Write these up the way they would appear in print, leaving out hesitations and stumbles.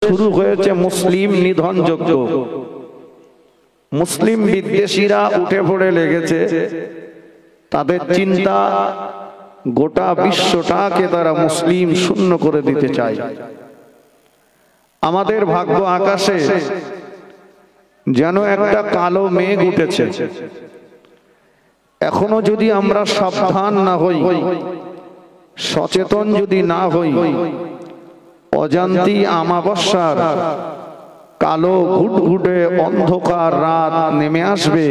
শুরু হয়েছে মুসলিম নিধন যজ্ঞ। মুসলিম বিদ্বেষীরা উঠে পড়ে লেগেছে। তাদের চিন্তা গোটা বিশ্বটাকে তারা মুসলিম শূন্য করে দিতে চায়। আমাদের ভাগ্য আকাশে যেন একটা কালো মেঘ উঠেছে। এখনো যদি আমরা সাবধান না হই, সচেতন যদি না হই, অজান্তি আমাবস্যার কালো ঘুটঘুটে অন্ধকার রাত নেমে আসবে,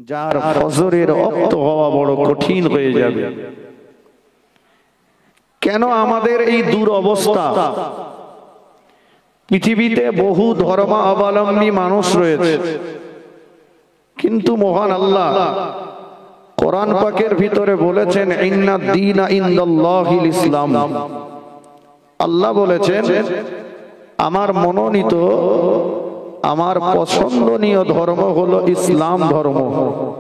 যার ফজরের রক্ত হওয়া বড় কঠিন হয়ে যাবে। কেন আমাদের এই দুরবস্থা? পৃথিবীতে বহু ধর্মাবলম্বী মানুষ রয়েছে, কিন্তু মহান আল্লাহ কোরআন পাকের ভিতরে বলেছেন ইন্নাদ দীনা ইনদাল্লাহিল ইসলাম। আল্লাহ বলেছেন আমার মনোনীত, আমার পছন্দনীয় ধর্ম হলো ইসলাম ধর্ম।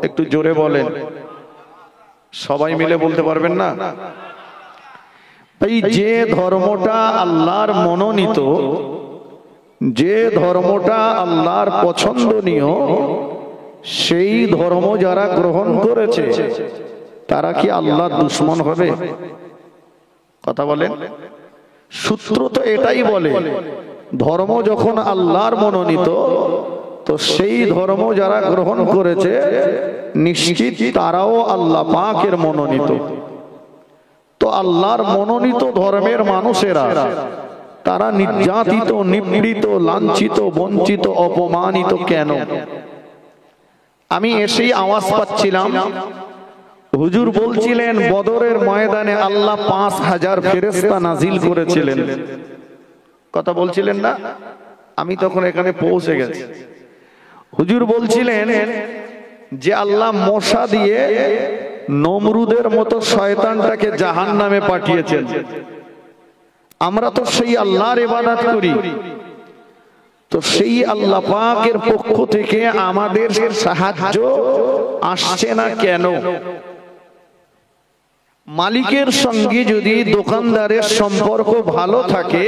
একটু জোরে বলেন, সবাই মিলে বলতে পারবেন না? এই যে ধর্মটা আল্লাহর মনোনীত, যে ধর্মটা আল্লাহর পছন্দনীয়, সেই ধর্ম যারা গ্রহণ করেছে তারা কি আল্লাহর দুশমন হবে? কথা বলেন। সূত্র তো এটাই বলে, ধর্ম যখন আল্লাহর মনোনীত, তো সেই ধর্ম যারা গ্রহণ করেছে নিশ্চিত তারাও আল্লাহ পাকের মনোনীত। তো আল্লাহর মনোনীত ধর্মের মানুষেরা তারা নির্যাতিত, নিপীড়িত, লাঞ্ছিত, বঞ্চিত, অপমানিত কেন? আমি এসেই আওয়াজ পাচ্ছিলাম, হুজুর বলছিলেন বদরের ময়দানে আল্লাহ 5000 ফেরেশতা নাজিল করেছিলেন। কথা বলছিলেন না? আমি তখন এখানে পৌঁছে গেছি। হুজুর বলছিলেন যে আল্লাহ মশা দিয়ে নমরুদের মতো শয়তানটাকে জাহান্নামে পাঠিয়েছেন। আমরা তো সেই আল্লাহর ইবাদত করি, তো সেই আল্লাহ পাকের পক্ষ থেকে আমাদের সাহায্য আসছে না কেন? মালিকের সঙ্গে যদি দোকানদারের সম্পর্ক ভালো থাকে,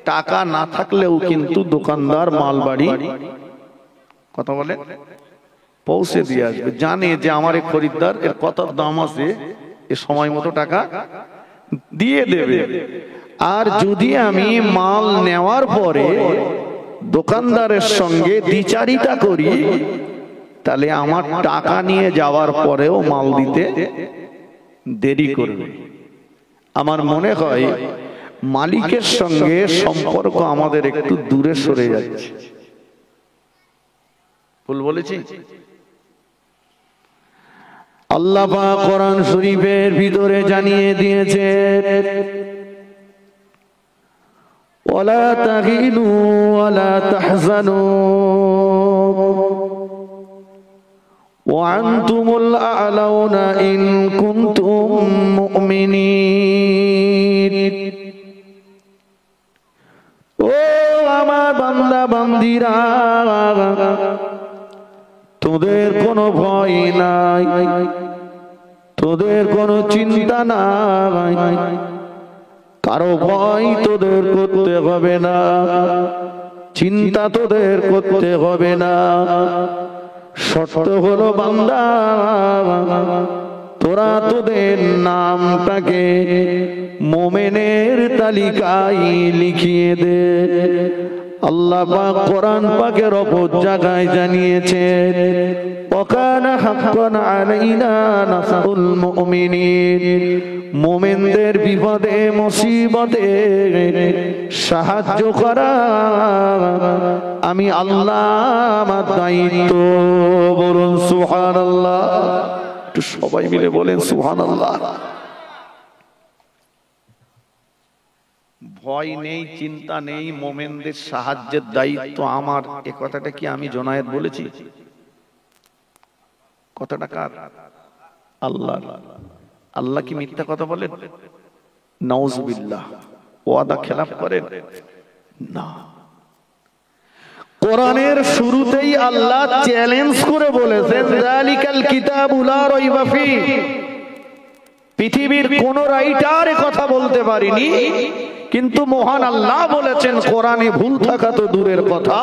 টাকা না থাকলেও কিন্তু দোকানদার মালবাড়ি, কথা বলে, পৌঁছে দিয়ে আসবে। জানে যে আমার এই খরিদ্দার, এর কত দাম আছে, এ সময় মতো টাকা দিয়ে দেবে। আর যদি আমি মাল নেওয়ার পরে দোকানদারের সঙ্গে দ্বিচারিতা করি, তাহলে আমার টাকা নিয়ে যাওয়ার পরেও মাল দিতে দেরি করবে। আমার মনে হয় মালিকের সঙ্গে সম্পর্ক আমাদের একটু দূরে সরে যাচ্ছে। ভুল বলেছি? আল্লাহ পাক কোরআন শরীফের ভিতরে জানিয়ে দিয়েছে ওয়ালা তাহিনু ওয়ালা তাহজানু ওয়া আনতুমুল আ'লাউনা ইন কুনতুম মুমিনিন। ও আমার বান্দা বান্দীরা, তোদের কোনো ভয় নাই, তোদের কোনো চিন্তা নাই, কারো ভয় তোদের করতে হবে না, চিন্তা তোদের করতে হবে না। শর্ত হলো বান্দা, তোরা তোদের নামটাকে মোমেনের তালিকায় লিখিয়ে দে। আল্লাহ পাক কোরআন পাকের অপর জায়গায় জানিয়েছেন ওয়াকানা হাক্কান আলাইনা নাসরুল মুমিনিন। মুমিনদের বিপদে মুসিবতে সাহায্য করা আমি আল্লাহ আমার দায়িত্ব। বলুন সুবহানাল্লাহ। একটু সবাই মিলে বলেন সুবহানাল্লাহ। ভয় নেই, চিন্তা নেই, মোমেনদের সাহায্যের দায়িত্ব আমার। এ কথাটা কি আমি জোনায়েত বলেছি? কথাটা কার? আল্লাহ। আল্লাহ কি মিথ্যা কথা বলেন? নাউজুবিল্লাহ। ওয়াদা খেলাফ করেন না। কোরআনের শুরুতেই আল্লাহ চ্যালেঞ্জ করে বলেছেন যালিকাল কিতাবু লা রাইবা ফীহ। পৃথিবীর কোন রাইটার কথা বলতে পারেনি কিন্তু মহান আল্লাহ বলেছেন কোরআনে ভুল থাকা তো দূরের কথা,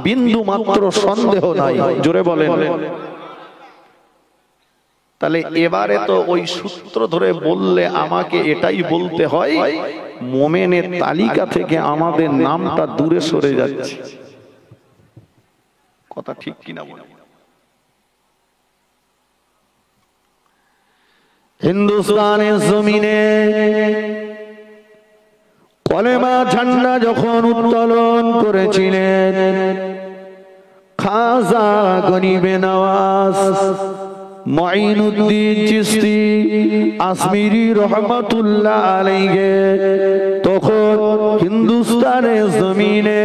বিন্দু মাত্র সন্দেহ নাই। জোরে বলেন। তাহলে এবারে তো ওই সূত্র ধরে বললে আমাকে এটাই বলতে হয়, মোমেনের তালিকা থেকে আমাদের নামটা দূরে সরে যাচ্ছে। কথা ঠিক কিনা বলেন? হিন্দুস্তানের জমিনে কলেমা ঝান্ডা যখন উত্তোলন করেছিলেন খাজা গরিবে নওয়াজ মুঈনুদ্দিন চিশতি আসমিরি রহমাতুল্লাহ আলাইহি, তখন হিন্দুস্তানের জমিনে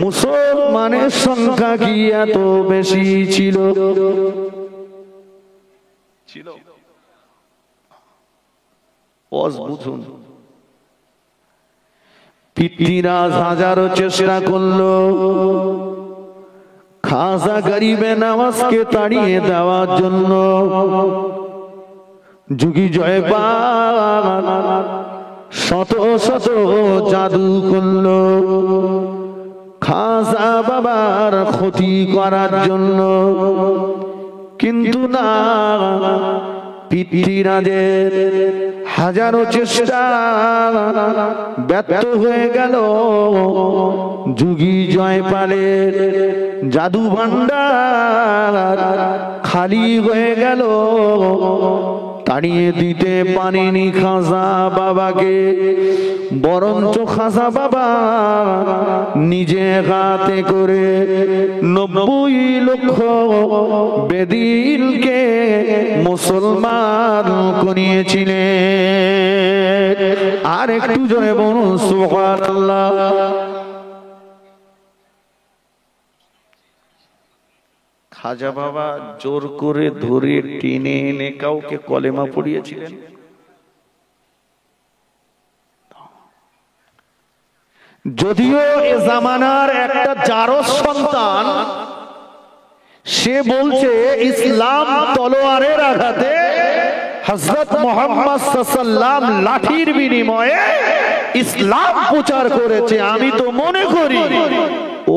মুসলমানের সংখ্যা কি এত বেশি ছিল? বুঝুন, পৃথ্বীরাজ হাজারো চেষ্টা করলো খাজা গরিবে নওয়াজকে তাড়িয়ে দেওয়ার জন্য। যুগী জয়পাল শত শত জাদু করলো খাজা বাবার ক্ষতি করার জন্য, কিন্তু না, পৃথ্বীরাজের হাজারো চেষ্টা ব্যর্থ হয়ে গেল। যুগী জয়পালের জাদু ভান্ডার খালি হয়ে গেল, তাড়িয়ে দিতে পারেনি খাজা বাবাকে, বরঞ্চ খাজা বাবা নিজে হাতে করে ৯০ লক্ষ বেদিনকে মুসলমান করিয়েছিলেন। আর একটু জোরে বলুন সুবহানাল্লাহ। খাজা বাবা জোর করে ধরে টেনে এনে কাউকে কলেমা পড়িয়েছিলেন? যদিও এ জামানার একটা জারজ সন্তান, সে বলছে ইসলাম তলোয়ারের আঘাতে হযরত মুহাম্মদ সাল্লাল্লাহু আলাইহি লাঠির বিনিময়ে ইসলাম প্রচার করেছে। আমি তো মনে করি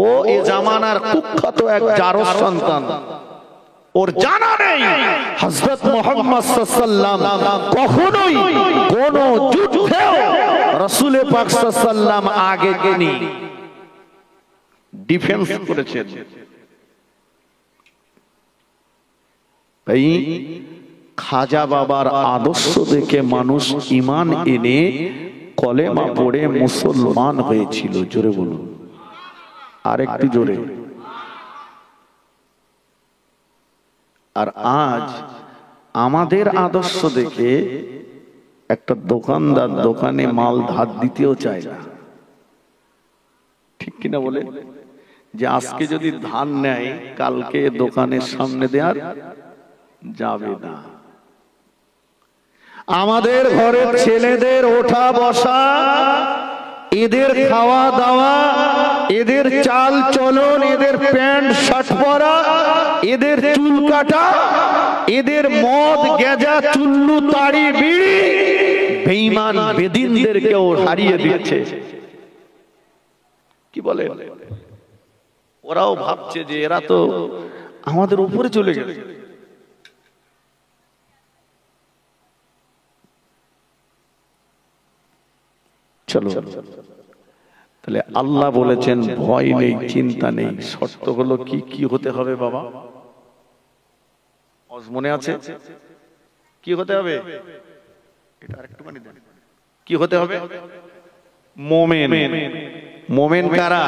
ও এ জামানার কুখ্যাত এক জারজ সন্তান, ওর জানা নেই হযরত মুহাম্মদ সাল্লাল্লাহু আলাইহি ওয়াসাল্লাম কখনোই কোন যুদ্ধেও রাসূল পাক সাল্লাল্লাহু আলাইহি ওয়াসাল্লাম আগে গেনি, ডিফেন্স করেছেন। ভাই, খাজা বাবার আদর্শ দেখে মানুষ ঈমান এনে কলেমা পড়ে মুসলমান হয়েছিল। জোরে বলুন, আর একটু জোরে। আর আজ আমাদের আদর্শ দেখে একটা দোকানদার দোকানে মাল ধার দিতেও চায় না। ঠিক কিনা বলে? যে আজকে যদি ধান নেয় কালকে দোকানের সামনে দেওয়ার যাবে না। আমাদের ঘরের ছেলেদের ওঠা বসা, এদের খাওয়া দাওয়া, এদের চাল চলন, এদের প্যান্ট শার্ট পরা, এদের চুল কাটা, এদের মদ গেজা চুল্লু তাড়ি বিড়ি বেঈমান বেদিনদেরকেও হারিয়ে দিচ্ছে। কি বলে? ওরাও ভাবছে যে এরা তো আমাদের উপরে চলে গেছে। চলো, তাহলে আল্লাহ বলেছেন ভয় নেই, চিন্তা নেই। শর্ত হলো কি কি হতে হবে বাবা? মনে আছে কি হতে হবে? এটা আরেকটুখানি দেন। কি হতে হবে? মোমেন। মোমেন কারা?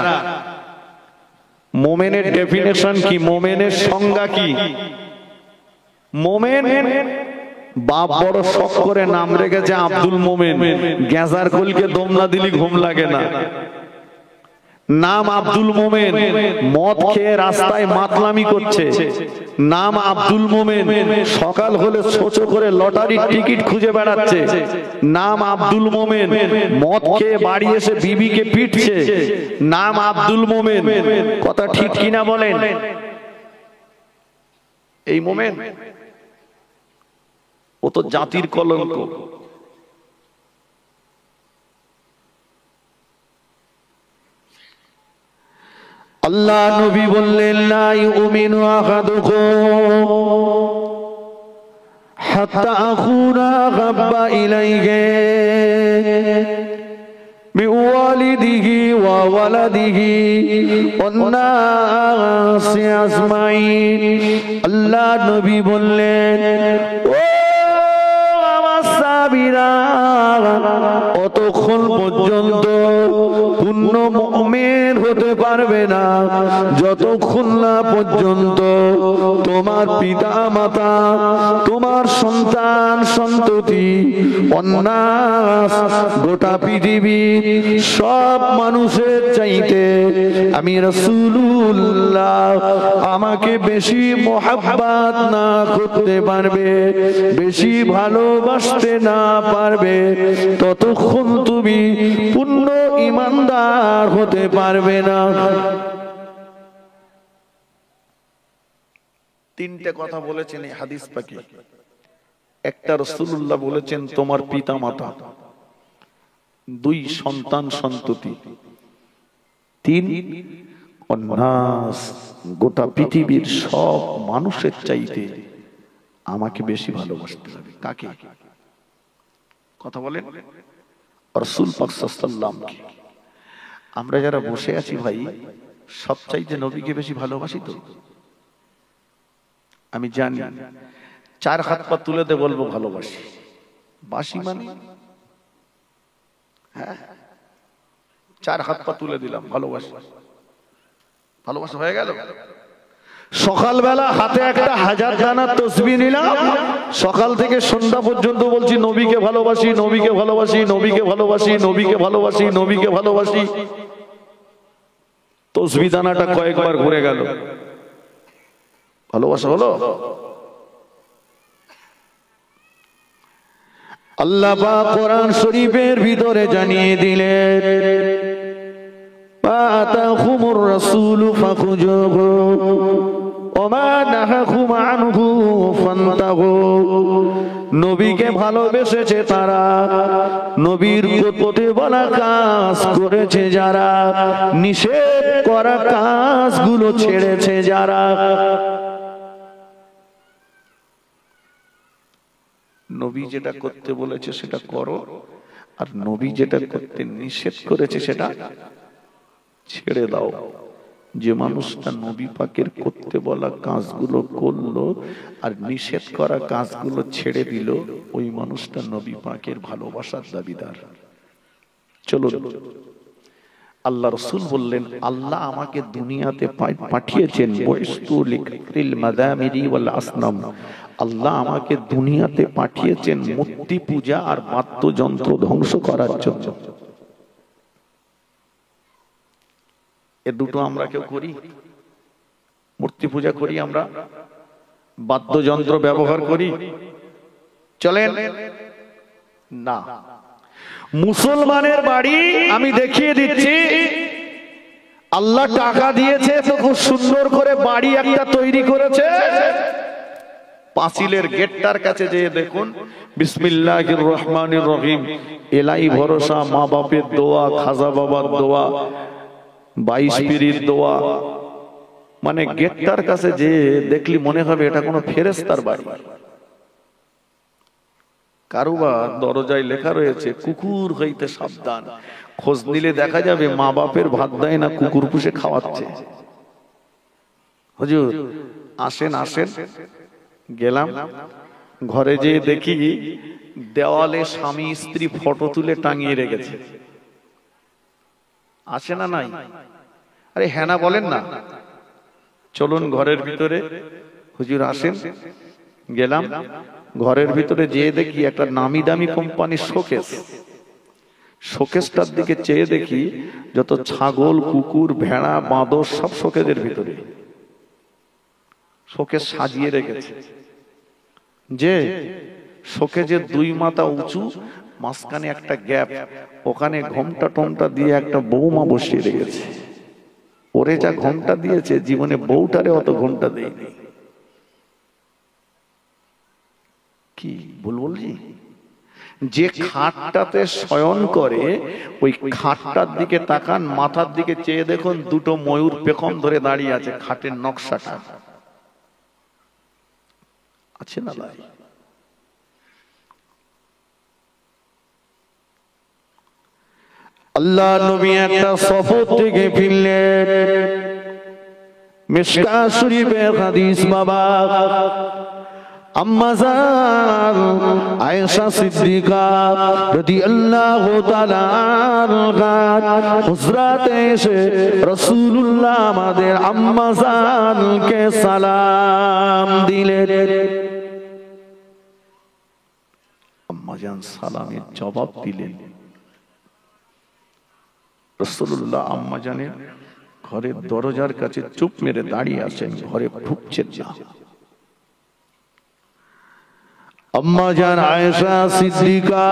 মোমেনের ডেফিনেশন কি? মোমেনের সংজ্ঞা কি? মোমেন বাপ বড় শখ করে নাম রেখেছে আব্দুল মোমেন। গ্যাজার কুলকে দম না দিলি ঘুম লাগে না। নাম আব্দুল মোমেন, মদ খেয়ে রাস্তায় মাতলামি করছে। নাম আব্দুল মোমেন, সকাল হলে সোচো করে লটারির টিকিট খুঁজে বেড়াচ্ছে। নাম আব্দুল মোমেন, মদ খেয়ে বাড়ি এসে বিবিকে পিটছে। নাম আব্দুল মোমেন। কথা ঠিক কিনা বলেন? এই মোমেন ও তো জাতির কলঙ্ক। আল্লাহ নবী বললেন, লা ইউমিনু আহাদুকুম হাত্তা আকুনা হাব্বা ইলাইহি বিওয়ালিদিহি ওয়া ওয়ালাদিহি ওয়ান নাসি আজমাইন। আল্লাহ নবী বললেন, ও আমার সাহাবীরা, অতক্ষণ পর্যন্ত পূর্ণ মুমিন হতে পারবে না যতক্ষণ না পর্যন্ত তোমার পিতা মাতা, তোমার সন্তান সন্ততি, অন্যাস গোটা পৃথিবী সব মানুষের চাইতে আমি রাসূলুল্লাহ আমাকে বেশি মোহাব্বত না করতে পারবে, বেশি ভালোবাসতে না পারবে, ততক্ষণ তুমি পূর্ণ ঈমানদার হতে পারবে না। তিনটে কথা বলেছেন এই হাদিস পাকে। একটা, রাসূলুল্লাহ বলেছেন তোমার পিতা মাতা, দুই, সন্তান সন্ততি, তিন, অন্নাস গোটা পৃথিবীর সব মানুষের চাইতে আমাকে বেশি ভালোবাসতে হবে। কাকে? কথা বলেন, রাসূল পাক সাল্লাল্লাহু আলাইহি। আমরা যারা বসে আছি ভাই, সবচাইতে নবীকে বেশি ভালোবাসি তো? আমি জানি, চার হাত পা তুলে দে বলবো ভালোবাসি। বাসি মানে হ্যাঁ, চার হাত পা তুলে দিলাম ভালোবাসি। ভালোবাসা হয়ে গেল। সকালবেলা হাতে একটা 1000 দানা তসবিহ নিলাম, সকাল থেকে সন্ধ্যা পর্যন্ত বলছি নবীকে ভালোবাসি, নবীকে ভালোবাসি, নবীকে ভালোবাসি, নবীকে ভালোবাসি, নবীকে ভালোবাসি। তসবিহ দানাটা কয়েকবার ঘুরে গেল, ভালোবাসা হলো? আল্লাহ পাক কোরআন শরীফের ভিতরে জানিয়ে দিলেন, আতাকুমুর রাসূলু ফাখুজুহু ওয়া মা নাহাকুম আনহু ফান্তাহু। নবীকে ভালোবেসেছে তারা, নবীর করতে বলা কাজ করেছে যারা, নিষেধ করা কাজগুলো ছেড়েছে যারা। নবী যেটা করতে বলেছে সেটা করো, আর নবী যেটা করতে নিষেধ করেছে সেটা ছেড়ে দাও। যে মানুষটা নবী পাকের করতে বলা কাজগুলো করলো আর নিষেধ করা কাজগুলো ছেড়ে দিল, ওই মানুষটা নবী পাকের ভালোবাসার দাবিদার। চলো, আল্লাহ রাসূল বললেন, আল্লাহ আমাকে দুনিয়াতে পাঠিয়েছেন বুইস্তু লিকারিল মাদামিরি ওয়াল আসনাম। আল্লাহ আমাকে দুনিয়াতে পাঠিয়েছেন মূর্তি পূজা আর বাদ্যযন্ত্র ধ্বংস করার জন্য। এ দুটো আমরা কেউ করি? মূর্তি পূজা করি আমরা, বাদ্যযন্ত্র ব্যবহার করি, চলেন না। মুসলমানের বাড়ি আমি দেখিয়ে দিচ্ছি, আল্লাহ টাকা দিয়েছে তো খুব সুন্দর করে বাড়ি একটা তৈরি করেছে। পাঁচিলের গেটটার কাছে যেয়ে দেখুন, বিসমিল্লাহির রহমানির রহিম, এলাই ভরসা, মা বাপের দোয়া, খাজা বাবার দোয়া, 22 পীরের দোয়া। মানে গেটটার কাছে যে দেখলি মনে হবে এটা কোনো ফেরেশতার বাড়ি। কারোবার দরজায় লেখা রয়েছে কুকুর হইতে সাবধান। খোঁজ নিলে দেখা যাবে মা বাপের ভাত দেয় না, কুকুর পুষে খাওয়াচ্ছে। হুজুর আসেন আসেন, গেলাম, ঘরে যেয়ে দেখি দেওয়ালে স্বামী স্ত্রী ফটো তুলে টাঙিয়ে রেখেছে। আসে না নাই? আরে হ্যাঁ না বলেন না। চলুন ঘরের ভিতরে, হুজুর আসেন। গেলাম, ঘরের ভিতরে যেয়ে দেখি একটা নামি দামি কোম্পানির শোকেস। শোকেসটার দিকে চেয়ে দেখি যত ছাগল, কুকুর, ভেড়া, বাঁদর সব শোকেসের ভিতরে। শোকেস সাজিয়ে রেখেছে। যে শোকেসের 2 মাথা উঁচু, মাঝখানে একটা গ্যাপ, ওখানে ঘোমটা টোমটা দিয়ে একটা বৌমা বসিয়ে রেখেছে। ওরে যা ঘোমটা দিয়েছে, জীবনে বউটারে অত ঘোমটা দেয়নি। কি ভুল বলছি? যে খাটটাতে শয়ন করে ওই খাটটার দিকে তাকান, মাথার দিকে চেয়ে দেখুন দুটো ময়ূর পেখম ধরে দাঁড়িয়ে আছে। খাটের নকশাটা আছে না ভাই? আল্লাহ নবী একটা সফর থেকে ফিরলেন, মিশকাত শরীফের হাদিস বাবা। আম্মা জান আয়েশা সিদ্দিকা রাদিয়াল্লাহু তাআলা আনহা হুজরাতে এসে রাসূলুল্লাহ আমাদের আম্মা জানকে সালাম দিলেন। আম্মা জান সালামের জবাব দিলেন। রাসূলুল্লাহ আম্মা জানের ঘরের দরজার কাছে চুপ মেরে দাঁড়িয়ে আছেন, ঘরে ঢুকছেন না। আম্মা জান আয়েশা সিদ্দিকা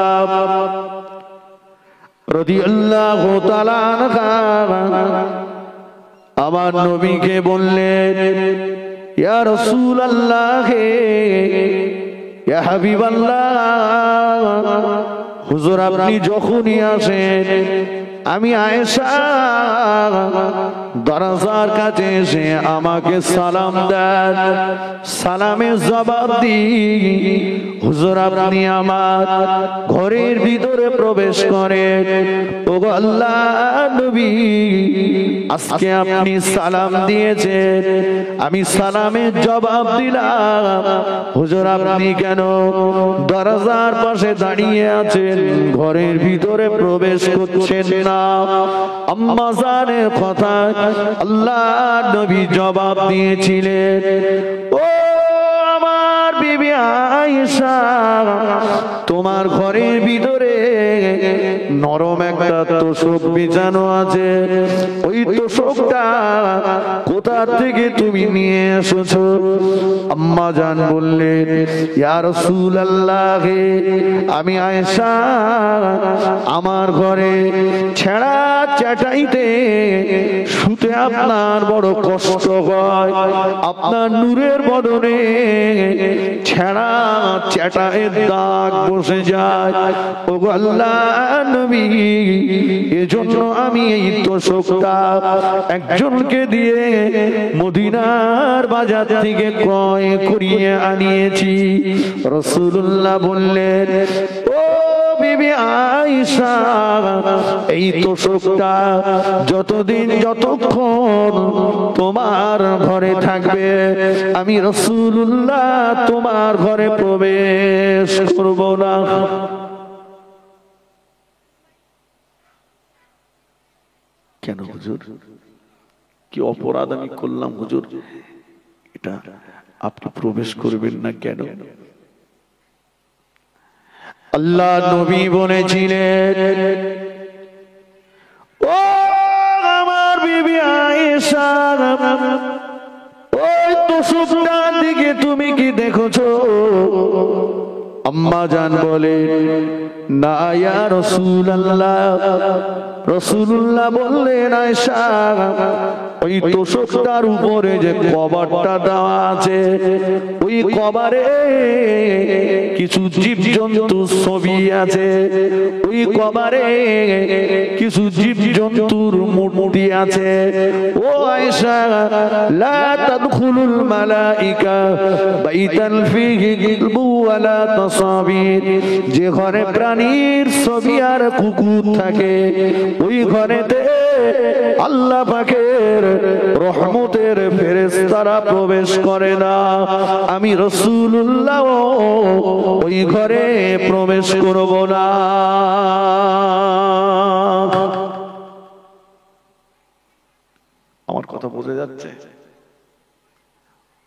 রাদিয়াল্লাহু তাআলা আনহা আমার নবীকে বললেন, ইয়া রাসূলুল্লাহ, ইয়া হাবিবাল্লাহ, হুজুর আপনি যখনই আসেন আমি আয়েশা দরজার কাছে এসে আমাকে সালাম দেন, সালামের জবাব দিই হুজুর আপনি আমার ঘরের ভিতরে প্রবেশ করেন। ওগো আল্লাহর নবী, আজকে আপনি সালাম দিয়েছেন, আমি সালামের জবাব দিলাম, হুজুর আপনি কেন দরজার পাশে দাঁড়িয়ে আছেন, ঘরের ভিতরে প্রবেশ করছেন না? আম্মা জানের কথা আল্লাহর নবী জবাব দিয়েছিলেন, ও আমার বিবি আয়েশা, তোমার ঘরের ভিতরে নরম একটা তোশক বিছানো আছে, ওই তোশকটা কোথা থেকে তুমি নিয়ে এসেছো? আম্মা জান বললেন, ইয়া রাসূলুল্লাহ, আমি আয়েশা আমার ঘরে ছেঁড়া চাটাইতে শুতে আপনার বড় কষ্ট হয়, আপনার নূরের বদনে ছেঁড়া চাটাইয়ের দাগ বসে যায়। ওগো আল্লাহর নবী, এজন্য আমি এই তোশকটা একজনকে দিয়ে মদিনার বাজার থেকে ক্রয় করিয়ে আনিয়েছি। রাসূলুল্লাহ বললেন, ও বিবি আয়েশা, এই তোশকটা যতক্ষণ তোমার ঘরে থাকবে আমি রাসূলুল্লাহ তোমার ঘরে প্রবেশ করব না। কেন হুজুর, কি অপরাধ আমি করলাম হুজুর, এটা আপনি প্রবেশ করবেন না কেন? আল্লাহ নবী বলেছিলেন, ও আমার বিবি আয়েশা, ওই তোশকটার দিকে তুমি কি দেখছো? আম্মা জান বলে, না ইয়া রাসূলুল্লাহ। রাসূলুল্লাহ বললেন, আয়েশা, ওই তোশকটার উপরে যে কভারটা দেওয়া আছে, ওই কভারে কিছু জীবজন্তু ছবি আছে, ওই কভারে কিছু জীবজন্তুর মূর্তি আছে। ও আয়েশা, লা তাদখুলুল মালাইকা বাইতান ফীহি কিলবু ওয়ালা তাসাবির, যে ঘরে প্রাণীর ছবি আর কুকুর থাকে ওই ঘরেতে আল্লাহ পাকের রহমতের ফেরেশতারা প্রবেশ করে না। আমি রাসূলুল্লাহ ওই ঘরে প্রবেশ করব না। আমার কথা বোঝা যাচ্ছে?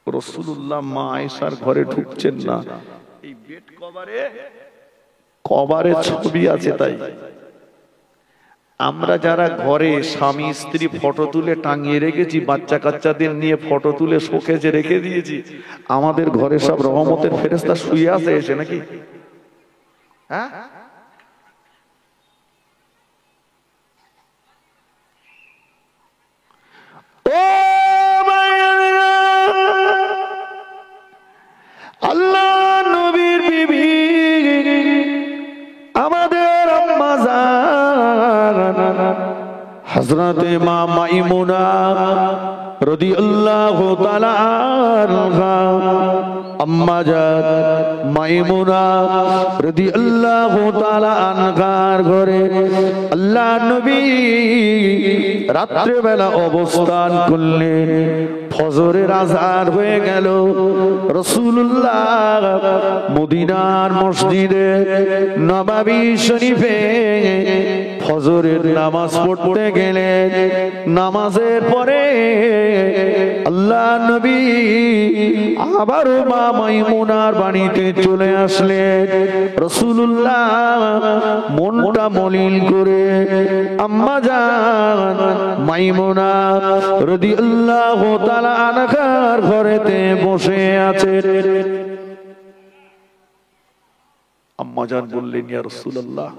রাসূলুল্লাহ মা আয়েশার ঘরে ঢুকছেন না, এই বেড কভারে ছবি আছে। তাই আমরা যারা ঘরে স্বামী স্ত্রী ফটো তুলে টাঙিয়ে রেখেছি, বাচ্চা কাচ্চাদের নিয়ে ফটো তুলে শোকেজে রেখে দিয়েছি, আমাদের ঘরে সব রহমতের ফেরেশতা শুয়ে আছে এসে নাকি? হ্যাঁ, ও আল্লাহ নবীর বিবি হযরতে মা মাইমুনা রাদিয়াল্লাহু তাআলা আনহা আম্মা জান মাইমুনা রাদিয়াল্লাহু তাআলা আনহার ঘরে আল্লাহর নবী রাত্রে বেলা অবস্থান করলেন। ফজরের আযান হয়ে গেল। রাসূলুল্লাহ মদিনার মসজিদে নববী শরীফে ফজরের নামাজ পড়তে গেলেন। নামাজের পরে আল্লাহর নবী আবারও মা মাইমুনার বাড়িতে চলে আসলেন। রাসূলুল্লাহ মনটা মলিন করে আম্মা জান মাইমুনা রাদিয়াল্লাহু তাআলা আনহার ঘরেতে বসে আছেন। আম্মা জান বললেন, ইয়া রাসূলুল্লাহ,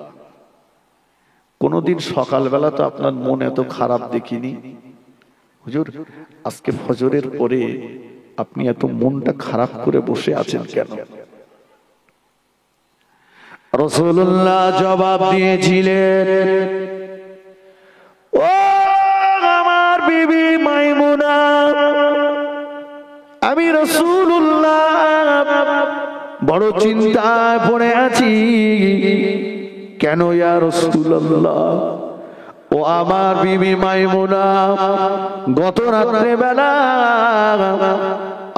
কোনদিন সকালবেলা তো আপনার মন এত খারাপ দেখিনি। হুজুর, আজকে ফজরের পরে আপনি এত মনটা খারাপ করে বসে আছেন কেন? রাসূলুল্লাহ জবাব দিয়েছিলেন, ও আমার বিবি মাইমুনা, আমি রাসূলুল্লাহ বড় চিন্তায় পড়ে আছি। কেন ইয়া রাসূলুল্লাহ? ও আমার বিবি মাইমুনা, গত রাত্রে বেলা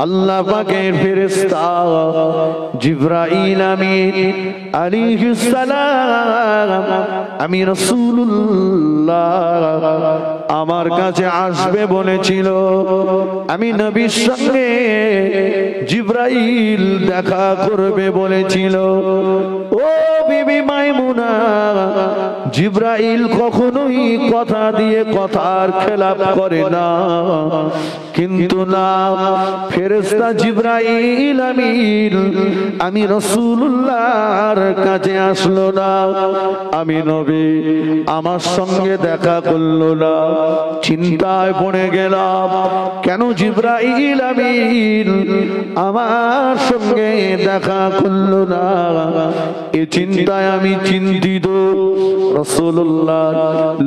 আল্লাহ পাকের ফেরেশতা জিবরাইল আমিন আলাইহিস সালাম আমি রাসূলুল্লাহ আমার কাছে আসবে বলেছিল। আমি নবীর সঙ্গে জিবরাইল দেখা করবে বলেছিল। ও বিবি মাইমুনা, জিবরাইল কখনোই কথা দিয়ে কথার খেলাপ করে না, কিন্তু না, ফেরেশতা জিবরাইল আমিন আমি রাসূলুল্লাহর কাছে আসলো না। আমি নবী আমার সঙ্গে দেখা করলো না। চিন্তায় পড়ে গেলাম, কেন জিবরাইল আমিন আমার সঙ্গে দেখা করলো না? এই চিন্তায় আমি চিন্তিত। রাসূলুল্লাহ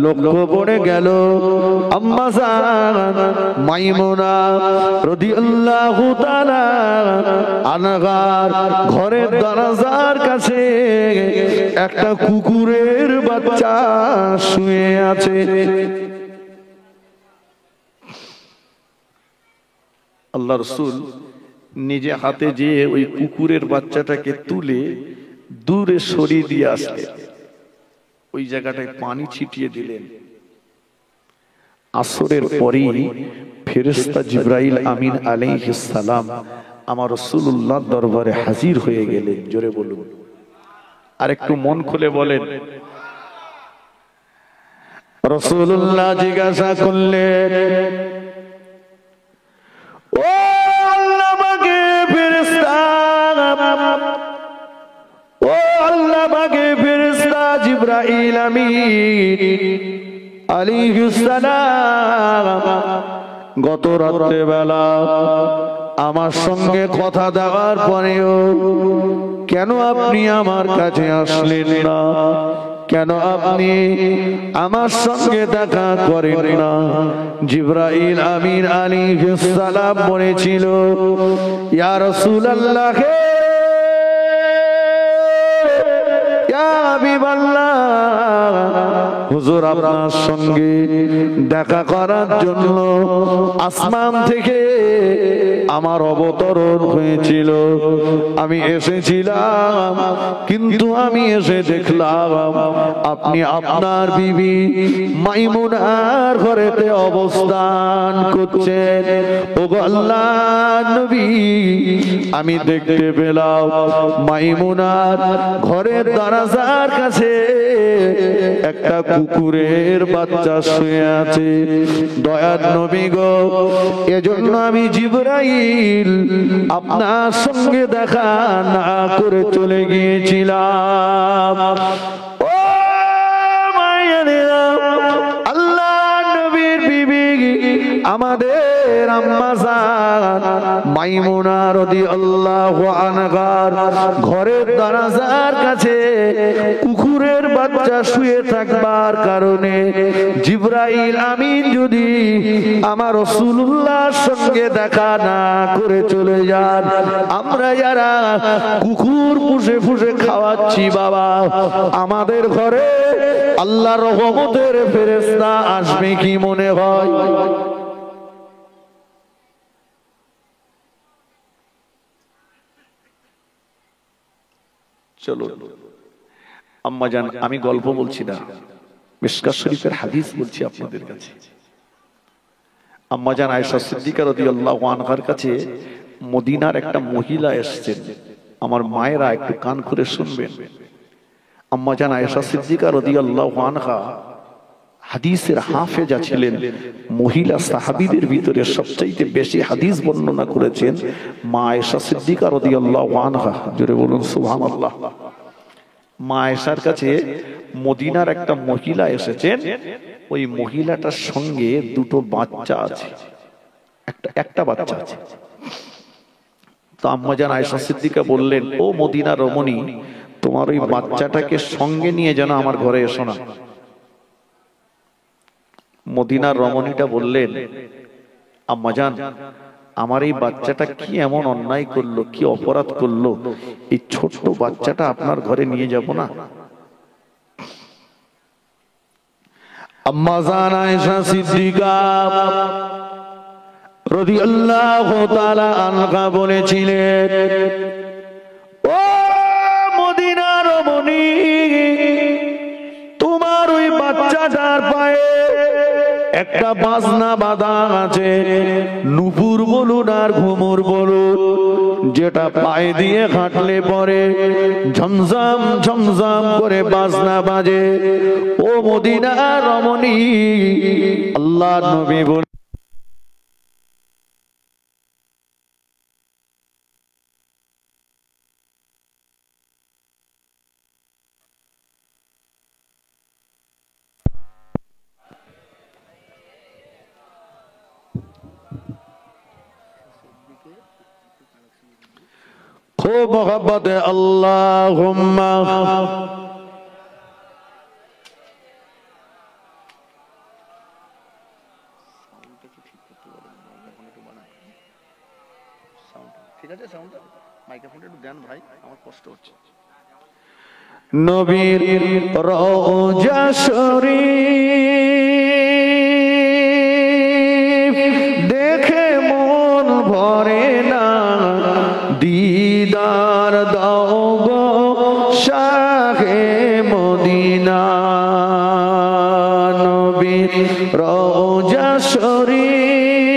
লক্ষ্য পড়ে গেল আম্মা জান মাইমুনা রাদিয়াল্লাহু তাআলা আনহার ঘরের দরজার কাছে একটা কুকুরের বাচ্চা শুয়ে আছে। আল্লাহ রাসূল নিজে হাতে যেয়ে ওই কুকুরের বাচ্চাটাকে তুলে দূরে সরিয়ে দিয়ে আসলেন। ওই জায়গাটায় পানি ছিটিয়ে দিলেন। আসরের পরেই ফেরেশতা জিবরাইল আমিন আলাইহিস সালাম আমার রাসূলুল্লাহর দরবারে হাজির হয়ে গেলেন। জোরে বলুন, আর একটু মন খুলে বলেন। রাসূলুল্লাহ জিজ্ঞাসা করলেন, ও আল্লাহ পাকের ফেরেশতা, ও আল্লাহ পাকের ফেরেশতা জিবরাইল আমিন আলাইহিস সালাম, গত রাতে বেলা আমার সঙ্গে কথা দেওয়ার পরেও কেন আপনি আমার কাছে আসলেন না? কেন আপনি আমার সঙ্গে দেখা করেন না? জিবরাইল আমিন আলাইহিস সালাম বলেছিল, ইয়া রাসূলুল্লাহ, ইয়া হাবিবাল্লাহ, হুজুর আপনার সঙ্গে দেখা করার জন্য আসমান থেকে আমার অবতরণ হয়েছিল। আমি এসেছিলাম, কিন্তু আমি এসে দেখলাম আপনি আপনার বিবি মাইমুনার ঘরেতে অবস্থান করছেন। ওগো আল্লাহর নবী, আমি দেখতে পেলাম মাইমুনার ঘরের দরজার কাছে একটা কুকুরের বাচ্চা শুয়ে আছে। দয়ার নবী গো, এজন্য আমি জিবরাইল আপনার সঙ্গে দেখা না করে চলে গিয়েছিলাম। ও মায়েরা, আল্লাহ নবীর বিবি আমাদের আম্মা জান মাইমুনা রাদিয়াল্লাহু আনহার ঘরের দরজার কাছে কুকুরের বাচ্চা শুয়ে থাকবার কারণে জিবরাইল আমিন যদি আমার রাসূলুল্লাহর সঙ্গে দেখা না করে চলে যান, আমরা যারা কুকুর পুষে পুষে খাওয়াচ্ছি বাবা, আমাদের ঘরে আল্লাহর রহমতের ফেরেশতা আসবে কি মনে হয়? চলো আম্মা জান, আমি গল্প বলছি না, মিশকাত শরীফের হাদিস বলছি আপনাদের কাছে। আম্মা জান আয়েশা সিদ্দিকা রাদিয়াল্লাহু আনহার কাছে মদিনার একটা মহিলা এসেছেন। আমার মায়েরা একটু কান খুলে শুনবেন। আম্মা জান আয়েশা সিদ্দিকা রাদিয়াল্লাহু আনহা হাদিসের হাফেজা ছিলেন। মহিলা সাহাবীদের ভিতরে সবচেয়ে বেশি হাদিস বর্ণনা করেছেন মা আয়েশা সিদ্দিকা রাদিয়াল্লাহু আনহা। জোরে বলুন সুবহানাল্লাহ। মা আয়েশার কাছে মদিনার একটা মহিলা এসেছেন। ওই মহিলাটার সঙ্গে দুটো বাচ্চা আছে, একটা বাচ্চা আছে। তো আম্মা জান আয়েশা সিদ্দিকা বললেন, ও মদিনার রমণী, তোমার ওই বাচ্চাটাকে সঙ্গে নিয়ে যেন আমার ঘরে এসো না। মদিনার রমণীটা বললেন, আম্মা জান, আমার এই বাচ্চাটা কি এমন অন্যায় করলো, কি অপরাধ করলো, এই ছোট্ট বাচ্চাটা আপনার ঘরে নিয়ে যাব না? আম্মা জান আয়েশা সিদ্দিকা রাদিয়াল্লাহু তাআলা আনহা বলেছিলেন, ও মদিনার রমণী, তোমার ওই বাচ্চাটার পায়ে একটা বাজনা বাঁধা আছে, নুপুর বলুন আর ঘুমুর বলুন, যেটা পায়ে দিয়ে হাঁটলে পরে ঝমঝম ঝমঝম করে বাজনা বাজে। ও মদিনার রমণী, আল্লাহর নবী বলেন, खूब मोहब्बत अल्लाहुम्मा नबीर रोजा शरीफ देखे मन भरे ना, दीदार दाओ गो शाहे मदीना। नबीर रोजा शरीफ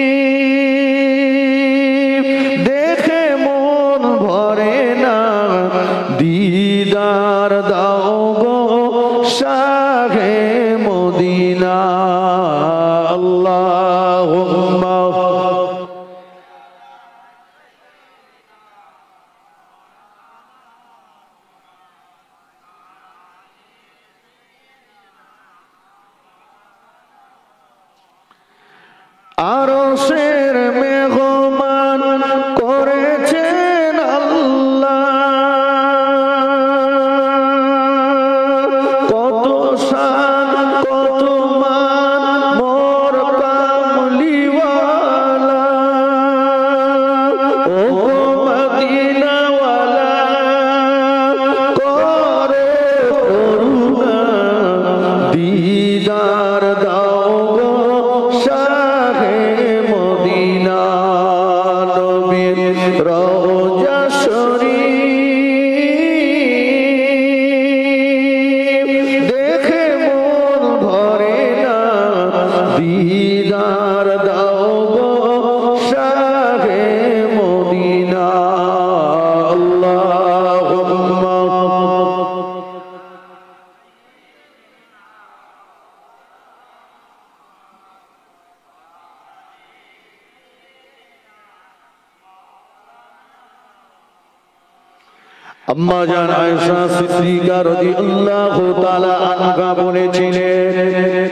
देखे मन भरे ना, दीदार दाओ गो शाहे मदीना। अल्लाहुम्मा আরশের মেহমান করেছেন আল্লাহ, কত শান কত মান মোর কামলিওয়ালা। ও মদিনাওয়ালা করে করুণা, দিদার দাও গো শাহে মদিনা। নবীর রওজা শরীফ দেখে মন ভরে না, দিদার দাও গো শাহে মদিনা। আল্লাহুম্মা আম্মা জান আয়েশা সিদ্দিকা রাদিয়াল্লাহু তাআলা আনহা বলেছিলেন,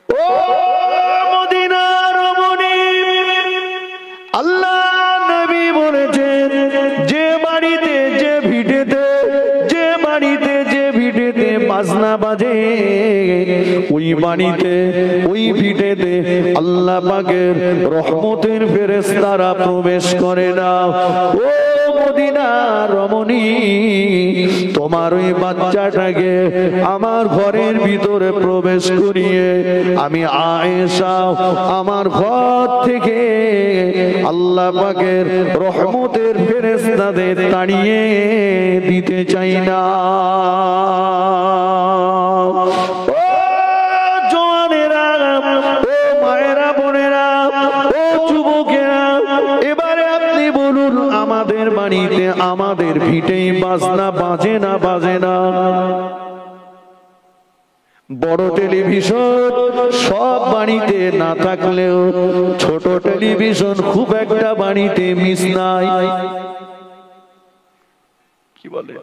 ও মদিনা বাড়িতে ওই ভিটেতে আল্লাহ পাকের রহমতের ফেরেশতারা প্রবেশ করে না। ও মদিনার রমণী, তোমার ওই বাচ্চাটাকে আমার ঘরের ভিতরে প্রবেশ করিয়ে আমি আয়েশা আমার ঘর থেকে আল্লাহ পাকের রহমতের ফেরেশতাদের তাড়িয়ে দিতে চাই না। ও জওয়ানেরা, ও মায়েরা, বোনেরা, ও যুবকেরা, এবারে আপনি বলুন আমাদের বাড়িতে আমাদের ভিটেই বাজনা বাজে না বাজে না? বড় টেলিভিশন সব বাড়িতে না থাকলেও ছোট টেলিভিশন খুব একটা বাড়িতে মিস নাই। কি বলে?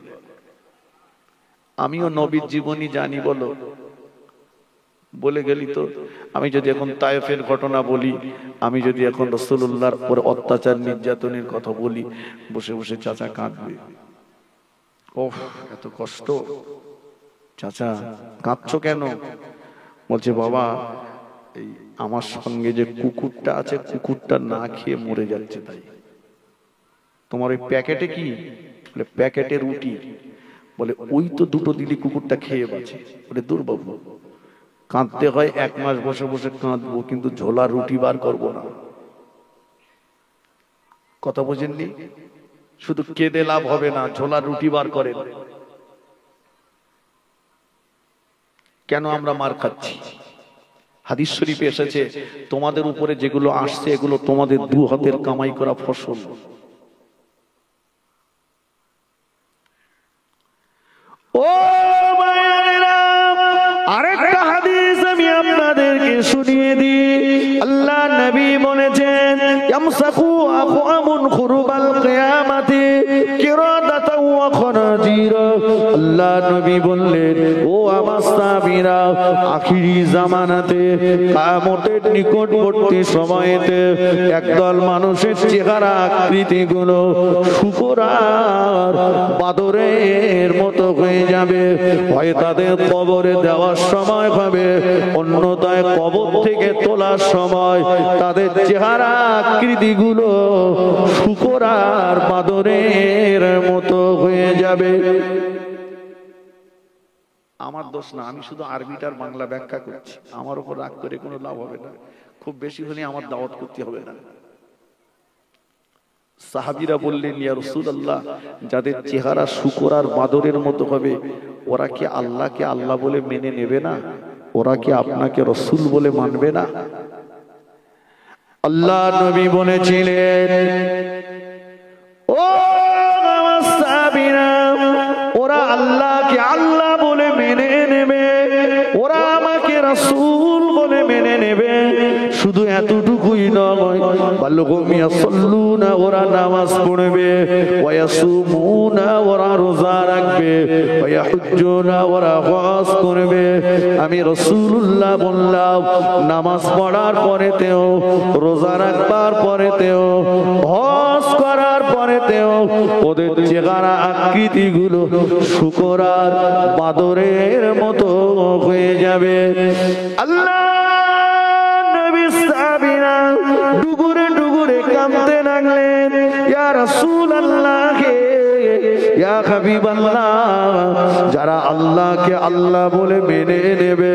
আমিও নবীর জীবনী জানি বলো, বলে গেলি তো। আমি যদি এখন তায়েফের ঘটনা বলি, আমি যদি এখন রাসূলুল্লাহর উপর অত্যাচার নির্যাতনের কথা বলি, বসে বসে চাচা কাঁদবে। ওহ, এত কষ্ট। চাচা কাঁদছো কেন? বলছে বাবা, এই আমার সঙ্গে যে কুকুরটা আছে, কুকুরটা না খেয়ে মরে যাচ্ছে। তাই তোমার ওই প্যাকেটে কি? বলে প্যাকেটে রুটি। বলে ওই তো দুটো দিলি কুকুরটা খেয়ে বাঁচে। বলে দূর বাবু, কাঁদতে হয় 1 মাস বসে বসে কাঁদবো, কিন্তু ঝোলা রুটি বার করবো না। কথা বোঝেননি? শুধু কেঁদে লাভ হবে না, ঝোলা রুটি বার করেন। কেন আমরা মার খাচ্ছি? হাদিস শরীফে এসেছে তোমাদের উপরে যেগুলো আসছে এগুলো তোমাদের 2 হাতের কামাই করা ফসল। ও মায়েরা, আরেকটা হাদিস আমি আপনাদেরকে শুনিয়ে দিই। আল্লাহ নবী বলেছেন ইয়ামসাকু আফওয়ামুন খুরুবাল কিয়ামাতি কিরাদাতাও ওয়া খানাজিরা। আল্লাহ নবী বললেন, ও আমার সাহাবীরা, আখিরি জামানাতে কিয়ামতের নিকটবর্তী সময়েতে একদল মানুষের চেহারা আকৃতিগুলো শুকর আর বাদরের মতো হয়ে যাবে। হয় তাদের কবরে দেওয়ার সময় হবে, অন্যথায় কবর থেকে তোলার সময় তাদের চেহারা আকৃতিগুলো শুকর আর বাদরের মতো হয়ে যাবে। আমার দোষ না, আমি শুধু আরবিটার বাংলা ব্যাখ্যা করছি। আমার উপর রাগ করে কোনো লাভ হবে না, খুব বেশি হলে আমার দাওয়াত করতে হবে না। সাহাবীরা বললেন, ইয়া রাসূলুল্লাহ, যাদের চেহারা শুকর আর বাদরের মতো হবে, ওরা কি আল্লাহকে আল্লাহ বলে মেনে নেবে না? ওরা কি আপনাকে রাসূল বলে মানবে না? আল্লাহ নবী বলেছিলেন, ও আমার সাহাবীরা, ওরা আল্লাহকে আল্লাহ বলে মেনে নেবে, ওরা আমাকে রাসূল বলে মেনে নেবে। শুধু এতটুকুই নয়, বাল্লুহুম ইয়াসাল্লুনা, ওরা নামাজ পড়বে, ওয়া ইয়াসুমুনা, ওরা রোজা রাখবে, ওয়া ইয়াহুজ্জুনা, ওরা হজ করবে। আমি রাসূলুল্লাহ বললাম, নামাজ পড়ার পরেতেও, রোজা রাখবার পরেতেও, হজ করার পরেতেও ওদের চেহারা আকৃতিগুলো শুকর আর বাদরের মতো হয়ে যাবে। আল্লাহ নবী সাহাবীরা ডুগুরে ডুগুরে কাঁদতে লাগলেন, ইয়া রাসূলুল্লাহ, ইয়া হাবিবাল্লাহ, যারা আল্লাহকে আল্লাহ বলে মেনে নেবে,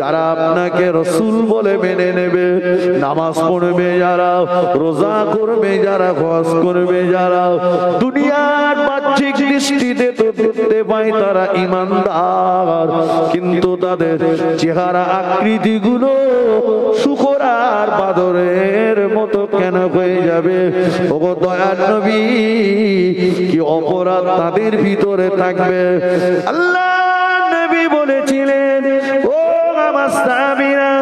যারা আপনাকে রাসূল বলে মেনে নেবে, নামাজ পড়বে যারা, রোজা করবে যারা, হজ করবে যারা, দুনিয়ার বাহ্যিক দৃষ্টিতে তো দেখতে পায় তারা ঈমানদার, কিন্তু তাদের চেহারা আকৃতিগুলো শুকর আর বাদরের মতো কেন হয়ে যাবে? ওগো দয়ার নবী, কি অপরাধ তাদের ভিতরে থাকবে? আল্লাহ নবী বলেছিলেন, ও আমার সাহাবীরা,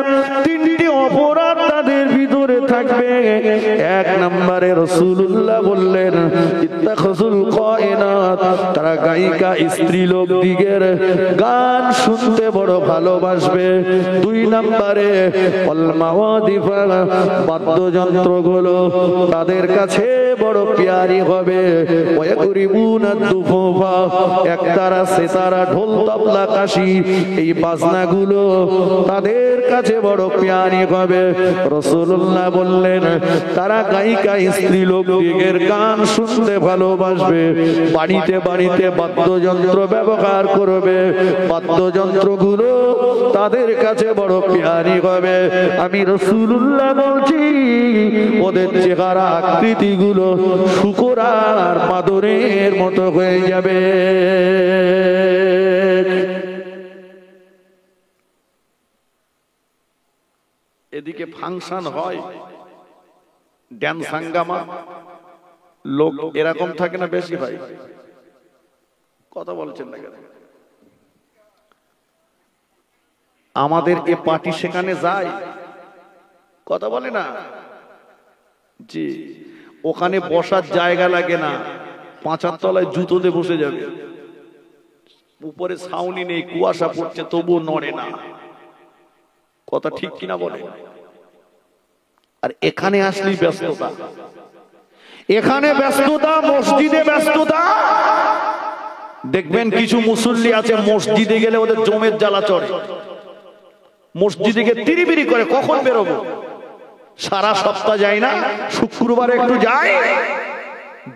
3টি অপরাধ তাদের ভিতরে থাকবে। 1 নম্বরে রাসূলুল্লাহ বললেন, ইত্তাখাযুল কায়নাত, তারা গায়িকা স্ত্রী লোক দিগের গান শুনতে বড় ভালোবাসবে। 2 নম্বরে বাদ্যযন্ত্রগুলো তাদের কাছে বড় পিয়ারি হবে। একতারা সেতারা ঢোল তবলা কাশি এই বাজনাগুলো তাদের কাছে বড় পিয়ারি হবে। রাসূলুল্লাহ বললেন তারা গায়িকা স্ত্রী লোকদের গান শুনতে ভালোবাসবে, বাড়িতে বাড়িতে বাদ্যযন্ত্র ব্যবহার করবে, বাদ্যযন্ত্রগুলো তাদের কাছে বড় পিয়ারি হবে। আমি রাসূলুল্লাহ বলছি ওদের চেহারা আকৃতিগুলো শূকর আর বাদরের মতো হয়ে যাবে। এদিকে ফাংশন হয়, ড্যান্স হাঙ্গামা, লোক এরকম থাকে না বেশি ভাই? কথা বলছেন না কেন? আমাদের এ পার্টি সেখানে যায়, কথা বলে না জি। ওখানে বসার জায়গা লাগে না, 5 তলায় জুতো দিয়ে বসে যাবে, উপরে ছাউনি নেই, কুয়াশা পড়ছে তবুও নড়ে না। কথা ঠিক কিনা বলে? আর এখানে আসলেই ব্যস্ততা, এখানে ব্যস্ততা, মসজিদে ব্যস্ততা। দেখবেন কিছু মুসল্লি আছে মসজিদে গেলে ওদের জমের জ্বালা চড়ে, মসজিদে গিয়ে তিরিবিরি করে কখন বেরোবো। সারা সপ্তাহ যায় না, শুক্রবার একটু যায়,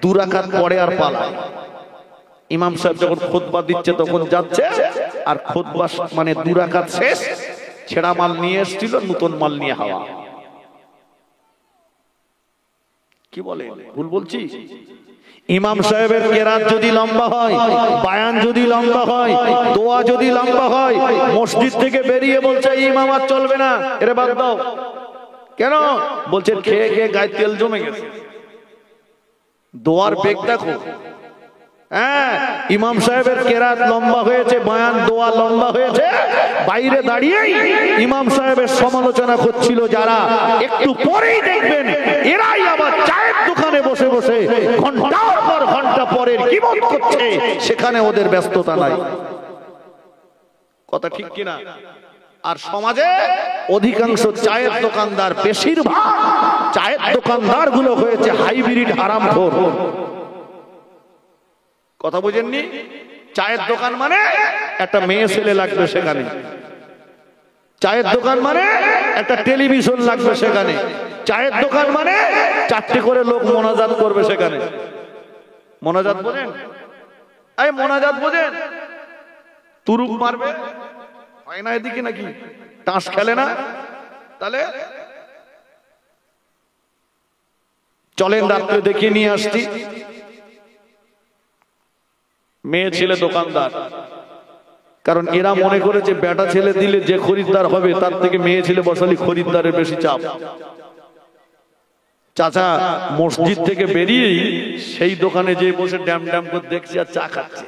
2 রাকাত পড়ে আর পালায়। ইমাম সাহেব যখন খুতবা দিচ্ছে তখন যাচ্ছে, আর খুতবা মানে 2 রাকাত শেষ, ছেঁড়া মাল নিয়ে এসেছিল, নতুন মাল নিয়ে হাওয়া। কি বলে? ভুল বলছি? ইমাম সাহেবের কেরাত যদি লম্বা হয়, বায়ান যদি লম্বা হয়, দোয়া যদি লম্বা হয়, মসজিদ থেকে বেরিয়ে বলছে ইমাম আর চলবে না, এরে বাদ দাও। কেন? বলছে খেয়ে খেয়ে গায়ে তেল জমে গেছে। দোয়ার বেগ দেখো। হ্যাঁ, ইমাম সাহেবের কেরাত লম্বা হয়েছে, বয়ান দোয়া লম্বা হয়েছে, বাইরে দাঁড়িয়ে ইমাম সাহেবের সমালোচনা করছিল যারা, একটু পরেই দেখবেন এরাই আবার চায়ের দোকানে বসে বসে ঘন্টার পর ঘন্টা পরের গীবত করছে, সেখানে ওদের ব্যস্ততা নাই। কথা ঠিক কিনা? আর সমাজে অধিকাংশ চায়ের দোকানদার, বেশিরভাগ চায়ের দোকানদার গুলো হয়েছে হাইব্রিড হারামখোর। কথা বুঝেননি? চায়ের দোকান মানে একটা মেয়ে ছেলে লাগবে সেখানে, চায়ের দোকান মানে একটা টেলিভিশন লাগবে সেখানে, চায়ের দোকান মানে 4টে করে লোক মোনাজাত করবে সেখানে। মোনাজাত বোঝেন? এই মোনাজাত বোঝেন? তুরুপ মারবে, হয় না এদিকে নাকি? তাস খেলে না? তাহলে চলেন রাত্রে দেখিয়ে নিয়ে আসছি। মেয়ে ছেলে দোকানদার, কারণ এরা মনে করেছে বেটা ছেলে দিলে যে খরিদ্দার হবে তার থেকে মেয়ে ছেলে বসালে খরিদ্দারের বেশি চাপ। চাচা মসজিদ থেকে বেরিয়েই সেই দোকানে যে বসে ড্যাম ড্যাম করে দেখছে আর চা খাচ্ছে।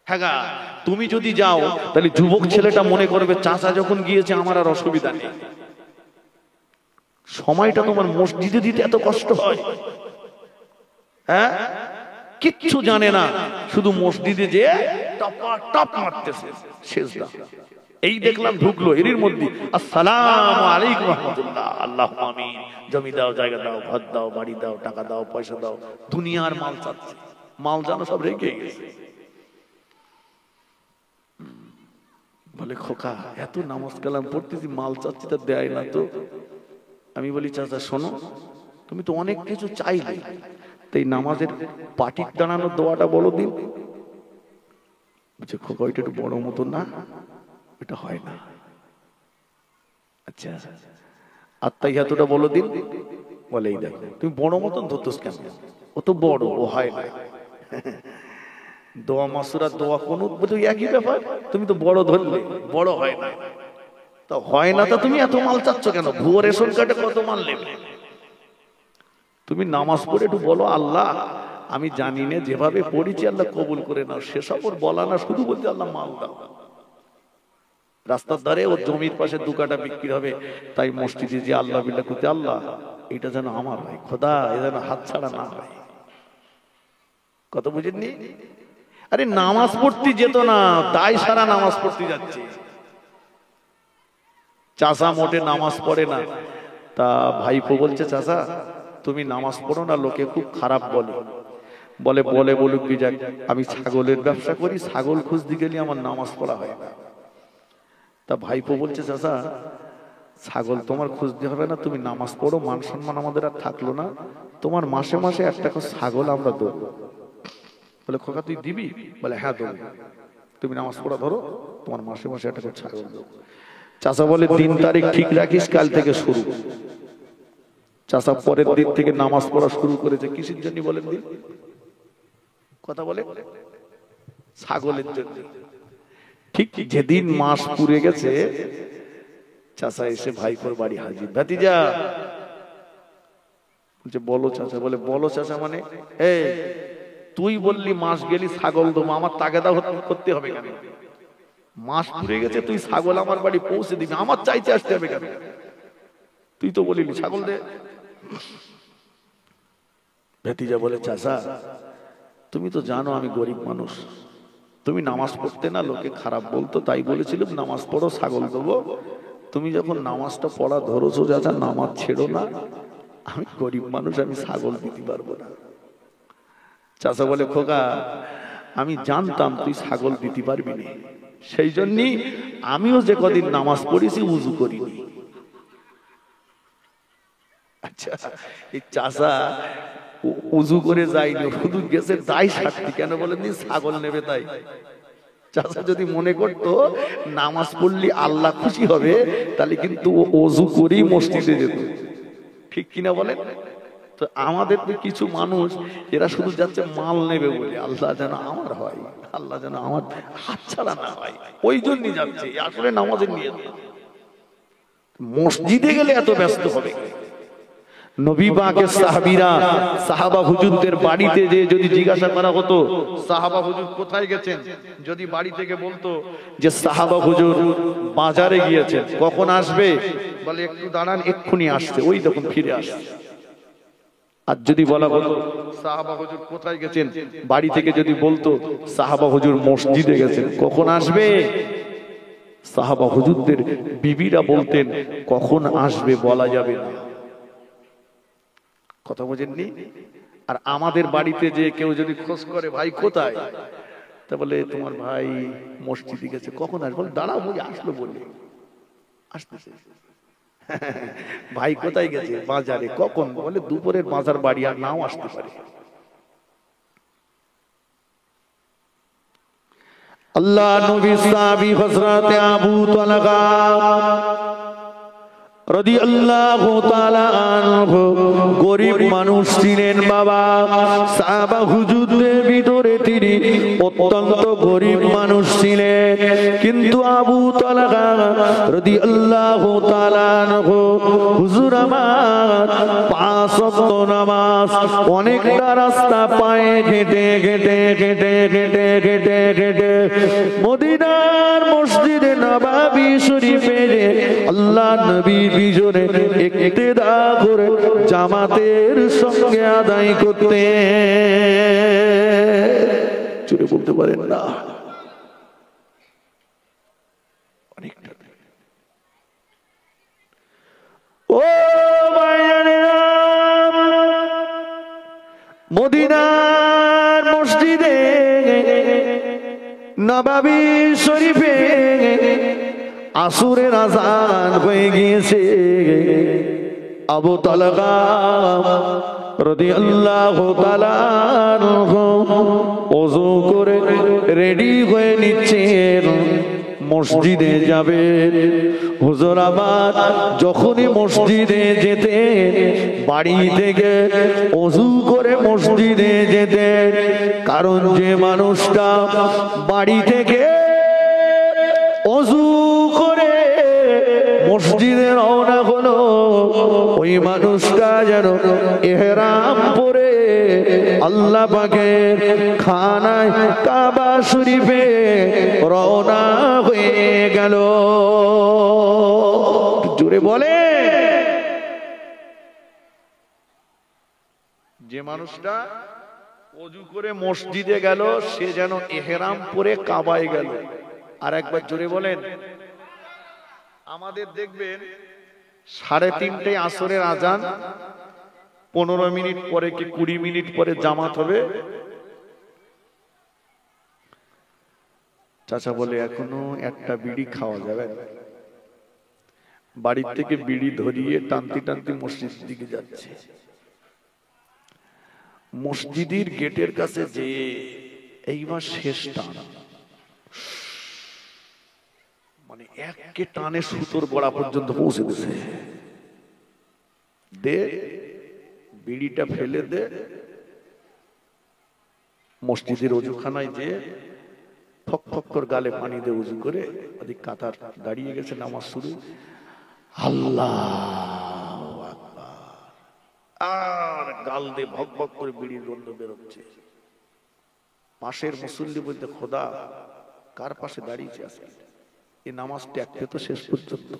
হ্যাঁ, তুমি যদি যাও তাহলে যুবক ছেলেটা মনে করবে চাচা যখন গিয়েছে আমার আর অসুবিধা নেই। সময়টা তোমার মসজিদে দিতে এত কষ্ট হয়? হ্যাঁ, কিচ্ছু জানে না, শুধু মসজিদে যে টপ মারতেছে সেজদা। এই দেখলাম ঢুকলো এর মধ্যে, আসসালামু আলাইকুম রাহমাতুল্লাহ, আল্লাহুম্মা আমিন, জমি দাও, জায়গা দাও, ঘর দাও, বাড়ি দাও, টাকা দাও, পয়সা দাও, দুনিয়ার মাল চাচ্ছে। মাল জানো সব রেখে গেছে। বলে খোকা এত নামাজ কালাম পড়তেছি, মাল চাচ্ছি তা দেয় না তো। আমি বলি চাচা শোনো, তুমি তো অনেক কিছু চাইলে, তাই নামাজের পাটিক দাঁড়ানোর দোয়াটা বলো দিন। বলছে খোকা ওইটা একটু বড় মতো না, এটা হয় না। আচ্ছা আত্তাহিয়াতুটা বলো দিন। বলে এই দেখো তুমি বড় মতন ধরতোস কেন, ও তো বড়, ও হয় না। দোয়া মাসুরা, দোয়া কুনুত বলে একই ব্যাপার, তুমি তো বড় ধরলে, বড় হয় না। তো হয় না, তো তুমি এত মাল চাচ্ছ কেন? ভুয়ো রেশন কার্ডে কত মাল নেবে? তুমি নামাজ পড়ে একটু বলো আল্লাহ আমি জানি না, যেভাবে পড়েছি আল্লাহ কবুল করে নাও। সেসব ওর বলা না, শুধু বলতে আল্লাহ মাল দাও। রাস্তার ধারে ওর জমির পাশে 2 কাঠা বিক্রি হবে, তাই মসজিদে যে আল্লাহ বিল্লাহ করতে, আল্লাহ এটা যেন আমার হয়, খোদা এ যেন হাত ছাড়া না হয়। কত বুঝেননি? আরে নামাজ পড়তে যেত না, দায় সারা নামাজ পড়তে যাচ্ছে। চাচা মোটে নামাজ পড়ে না, তা ভাইপো বলছে চাচা তুমি নামাজ পড়ো না, লোকে খুব খারাপ বলে। বলে বলে বলুক কি যাক, আমি ছাগলের ব্যবসা করি, ছাগল খুঁজতে গেলে আমার নামাজ পড়া হয় না। তা ভাইপো বলছে চাচা ছাগল তোমার খুঁজতে হবে না, তুমি নামাজ পড়ো, মান সম্মান আমাদের আর থাকলো না, তোমার মাসে মাসে একটা করে ছাগল আমরা দেবো। বলে খোকা তুই দিবি? বলে হ্যাঁ দেবো, তুমি নামাজ পড়া ধরো, তোমার মাসে মাসে একটা করে ছাগল দেবো। চাচা বলে 3 তারিখ ঠিক রাখিস, কাল থেকে শুরু। চাচা পরের দিন থেকে নামাজ পড়া শুরু করেছে। কিসের জন্য বলেন দিন? কথা বলে ছাগলের জন্য। ঠিক যেদিন মাস পুড়ে গেছে, চাচা এসে ভাইপোর বাড়ি হাজির। ভাতিজা বলছে বলো চাচা। বলে বলো চাচা মানে? এই তুই বললি মাস গেলি ছাগল দেবো, আমার তাগাদা করতে হবে কেন? মাস পুড়ে গেছে, তুই ছাগল আমার বাড়ি পৌঁছে দিবি, আমার চাইতে আসতে হবে কেন? তুই তো বলিনি ছাগল দে। ভাতিজা বলে চাচা তুমি তো জানো আমি গরিব মানুষ, তুমি নামাজ পড়তে না, লোকে খারাপ বলতো, তাই বলেছিলাম নামাজ পড়ো ছাগল দেবো। তুমি যখন নামাজটা পড়া ধরেছো চাচা, নামাজ ছেড়ো না, আমি গরিব মানুষ, আমি ছাগল দিতে পারবো না। চাচা বলে খোকা আমি জানতাম তুই ছাগল দিতে পারবি না, সেই জন্যই আমিও যে কদিন নামাজ পড়েছি উজু করিনি। আচ্ছা এই চাচা উজু করে যায়নি, শুধু গেছে দায় সারতে। কেন বলেন? ছাগল নেবে তাই। চাচা যদি মনে করতো নামাজ পড়লে আল্লাহ খুশি হবে, তাহলে কিন্তু ওযু করেই মসজিদে যেত। ঠিক কিনা বলেন? তো আমাদের তো কিছু মানুষ এরা শুধু যাচ্ছে মাল নেবে বলে, আল্লাহ যেন আমার হয়, আল্লাহ যেন আমার হাতছাড়া না হয়, ওই জন্যই যাচ্ছে। আসলে নামাজের নিয়ে মসজিদে গেলে এত ব্যস্ত হবে। নবী পাকের সাহাবীরা সাহাবা হুজুরদের বাড়িতে যে যদি জিজ্ঞাসা করা হতো সাহাবা হুজুর কোথায় গেছেন, যদি বাড়ি থেকে বলতো যে সাহাবা হুজুর বাজারে গিয়েছেন, কখন আসবে? বলে একটু দাঁড়ান, এক্ষুনি আসছে, ওই তখন ফিরে আসছে। আর যদি বলা হতো সাহাবা হুজুর কোথায় গেছেন, বাড়ি থেকে যদি বলতো সাহাবা হুজুর মসজিদে গেছেন, কখন আসবে? সাহাবা হুজুরদের বিবিরা বলতেন কখন আসবে বলা যাবে না। কথা বোঝেননি? আর আমাদের বাড়িতে যে কেউ যদি খোঁজ করে ভাই কোথায়, তা বলে তোমার ভাই মসজিদে গেছে, কখন আসবে? বলে দাঁড়াও ওই আসলো বলে, আসতেছে। ভাই কোথায় গেছে? বাজারে। কখন? বলে দুপুরের বাজার, বাড়ি আর নাও আসতে পারে। আল্লাহ নবী সাহাবী হযরত আবু তালহা রাদিয়াল্লাহু তাআলা আনহু গরিব মানুষ ছিলেন বাবা। সাহাবা হুজুরদের ভিতরে তিনি অত্যন্ত গরিব মানুষ ছিলেন, কিন্তু আবু তালহা রাদিয়াল্লাহু তাআলা আনহু হুজুর আমার 5 ওয়াক্ত নামাজ অনেকটা রাস্তা পায়ে হেঁটে হেঁটে হেঁটে হেঁটে হেঁটে হেঁটে মদিনার মসজিদে নববী শরীফে আল্লাহ নবী বিজনে ইক্তেদা করে জামাতের সঙ্গে আদায় করতে। চুরে বলতে পারেন না অনেকটা। ও ভাইয়ানেরা, মদিনার মসজিদে নববী শরীফে আসরের আযান হয়ে গিয়েছে। আবু তালহা রাদিয়াল্লাহু তাআলা ওযু করে রেডি হয়ে নিচ্ছেন, মসজিদে যাবে। হুজুর আমার যখনই মসজিদে যেতে, বাড়ি থেকে ওযু করে মসজিদে যেতে, কারণ যে মানুষটা বাড়ি থেকে ওযু করে মসজিদে রওনা হলো, ওই মানুষটা যেন ইহরাম পরে আল্লাহ পাকের খানায় কাবা শরীফে রওনা হয়ে গেল। জোরে বলে, যে মানুষটা ওযু করে মসজিদে গেল, সে যেন ইহরাম পরে কাবায় গেল। আর একবার জোরে বলেন। আমাদের দেখবেন 3:30টায় আসরের আজান, 15 মিনিট পরে কি 20 মিনিট পরে জামাত হবে। চাচা বলে এখনো একটা বিড়ি খাওয়া যাবে না। বাড়ির থেকে বিড়ি ধরিয়ে টানতে টানতে মসজিদ দিকে যাচ্ছে। মসজিদের গেটের কাছে যে এইবার শেষ টান, মানে একে টানে সুতোর গোড়া পর্যন্ত পৌঁছে দিয়েছে। দে বিড়িটা ফেলে দে, মসজিদের ওযুখানায় যে ফক ফক করে গালে পানি দিয়ে উজু করে ওদিক কাতার দাঁড়িয়ে গেছে, নামাজ শুরু। আল্লাহু আকবার। আর গাল দিয়ে ভক ভক করে বিড়ির গন্ধ বেরোচ্ছে। পাশের মুসল্লি বলতে, খোদা কার পাশে দাঁড়িয়েছে আজকে, এই নামাজ ত্যাগতে তো শেষ পর্যন্ত।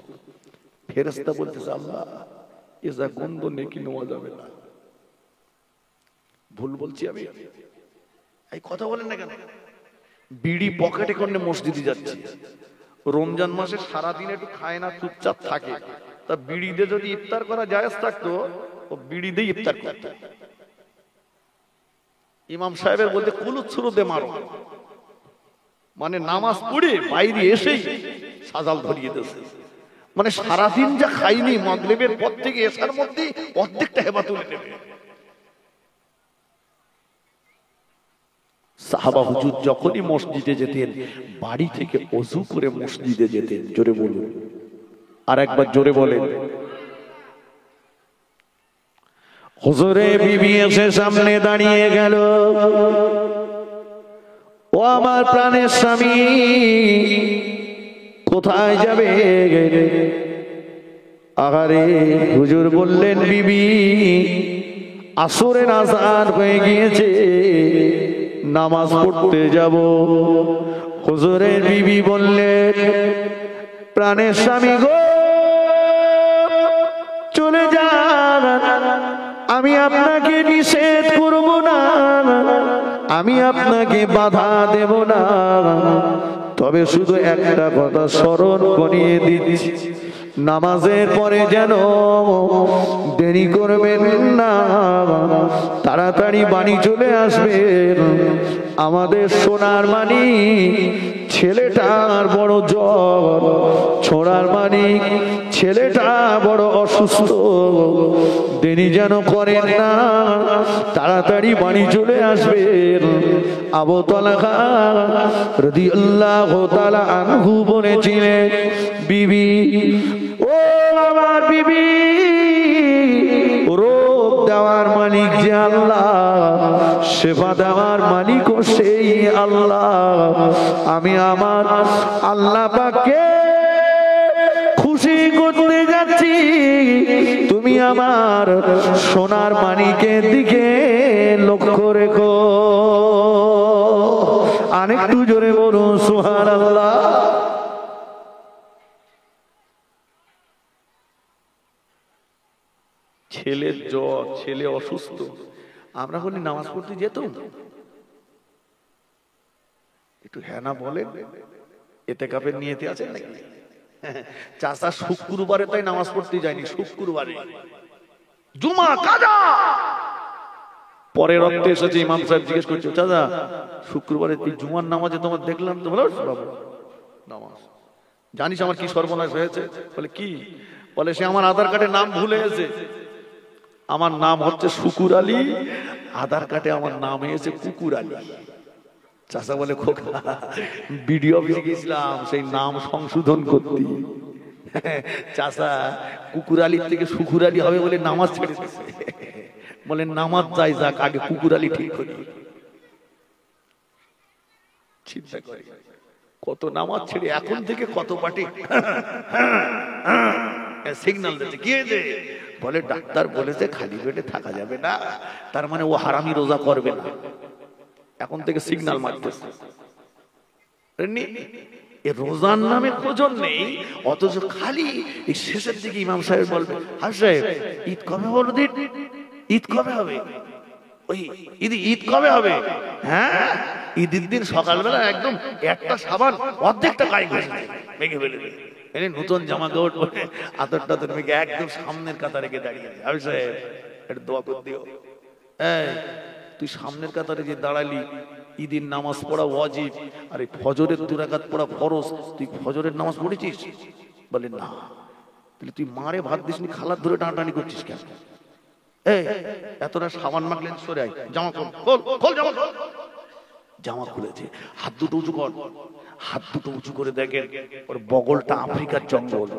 ফেরেশতা বলতেছে, আল্লাহ এ যা গন্ধ নেকি নেওয়া যাবে না। ভুল বলছি আমি? এই কথা বলেন না কেন? বিড়ি পকেটে করে মসজিদে যাচ্ছে। রমজান মাসে সারাদিন একটু খায় না, চুপচাপ থাকে, তা বিড়ি দিয়ে যদি ইফতার করা জায়েজ থাকতো, ও বিড়ি দিয়ে ইফতার করত। ইমাম সাহেবের বলতে কুলুত ছুরু দে মারো, মানে নামাজ পড়ে বাইরে এসেই সাজাল ধরিয়ে দিয়েছে। মানে সারাদিন যা খাইনি, মাগরিবের পর থেকে এসার মধ্যে অর্ধেকটা হেবা তুলে নেবে। সাহাবা হুজুর যখনই মসজিদে যেতেন, বাড়ি থেকে ওযু করে মসজিদে যেতেন। জোরে বলুন, আর একবার জোরে বলেন। হুজুরে বিবি এসে সামনে দাঁড়িয়ে গেল। ও আমার প্রাণের স্বামী, কোথায় যাবে? আহারে হুজুর বললেন, বিবি আসরের আযান হয়ে গিয়েছে, নামাজ পড়তে যাব। হুজুরের বিবি বললেন, প্রাণের স্বামী গো, চলে যান, আমি আপনাকে নিষেধ করব না, আমি আপনাকে বাধা দেব না, তবে শুধু একটা কথা স্মরণ করিয়ে দিচ্ছি, নামাজের পরে যেন দেরি করবেন না, তাড়াতাড়ি বাড়ি চলে আসবেন। আমাদের সোনার মানিক ছেলেটার বড় জ্বর, ছোড়ার মানিক ছেলেটা বড় অসুস্থ, দেরি যেন করেন না, তাড়াতাড়ি বাড়ি চলে আসবেন। আবু তালহা রাদিয়াল্লাহু তাআলা আনহু বলেছিলেন, বিবি ও আমার বিবি, রোগ দেওয়ার মালিক যে আল্লাহ, সেবা দেওয়ার মালিকও সেই আল্লাহ। আমি আমার আল্লাহ পাককে খুশি করতে যাচ্ছি, তুমি আমার সোনার মানিকের দিকে লক্ষ্য রেখো। আরেকটু জোরে বলুন সুবহানাল্লাহ। ছেলের জ্বর, ছেলে অসুস্থ, আমরা বলি নামাজ পড়তে যেতাম। একটু হ্যাঁ না বলেন, ইতিকাফের নিয়তে আছেন নাকি? চাচা শুক্রবারে তাই নামাজ পড়তে যায়নি, শুক্রবারে জুমা কাজা। পরের রক্তে এসেছে, ইমাম সাহেব জিজ্ঞেস করছে, চাচা শুক্রবারে তুই জুমার নামাজে তোমার দেখলাম তো। বলো বাবু নামাজ, জানিস আমার কি সর্বনাশ হয়েছে? বলে কি? বলে সে আমার আধার কার্ডে নাম ভুলে গেছে, আমার নাম হচ্ছে শুকুর আলী, আধার কার্ডে আমার নাম হয়েছে কুকুর আলী। চাচা বলে, খোকা বিডিও অফিসে গেছিলাম সেই নাম সংশোধন করতে, চাচা কুকুর আলী থেকে শুকুর আলী হবে বলে নামাজ ছেড়ে দিয়েছে। বলে নামাজ যাই যাক, আগে কুকুর আলী ঠিক করি। চিন্তা করে কত নামাজ ছেড়ে এখন থেকে কত পার্টি সিগন্যাল দিচ্ছে। কি হয়েছে? বলে ডাক্তার বলেছে খালি পেটে থাকা যাবে না, তার মানে ও হারামি রোজা করবে না, এখন থেকে সিগন্যাল মারতেছে। রোজার নামে প্রয়োজন নেই, অথচ খালি এই শেষের দিকে ইমাম সাহেব বলবে, হাজ সাহেব ঈদ কবে হবে? ঈদ কবে হবে? ওই ঈদ কবে হবে? হ্যাঁ, ঈদের দিন সকালবেলা একদম একটা সাবান অর্ধেকটা গায়ে মেঘে ফেলে দেবে, নতুন জামা কাপড় পরে আতর টাতর মেঘে একদম সামনের কাতারে গিয়ে দাঁড়িয়ে আছে। আমি সাহেব একটু দোয়া করে দিও। এই তুই সামনের কাতারে যে দাঁড়ালি, ঈদের নামাজ পড়া ওয়াজিব, আর এই ফজরের 2 রাকাত পড়া ফরজ, তুই ফজরের নামাজ পড়েছিস? বলে না। তাহলে তুই মারে ভাত দিসনি, খালার ধরে টানাটানি করছিস কেন? এই এতটা সাবান মাখলেন, সরে আয়, জামা খোল, খোল জামা। জামা খুলেছে, হাত দুটো উঁচু কর। হাত দুটো উঁচু করে দেখেন ওর বগলটা আফ্রিকার জঙ্গল।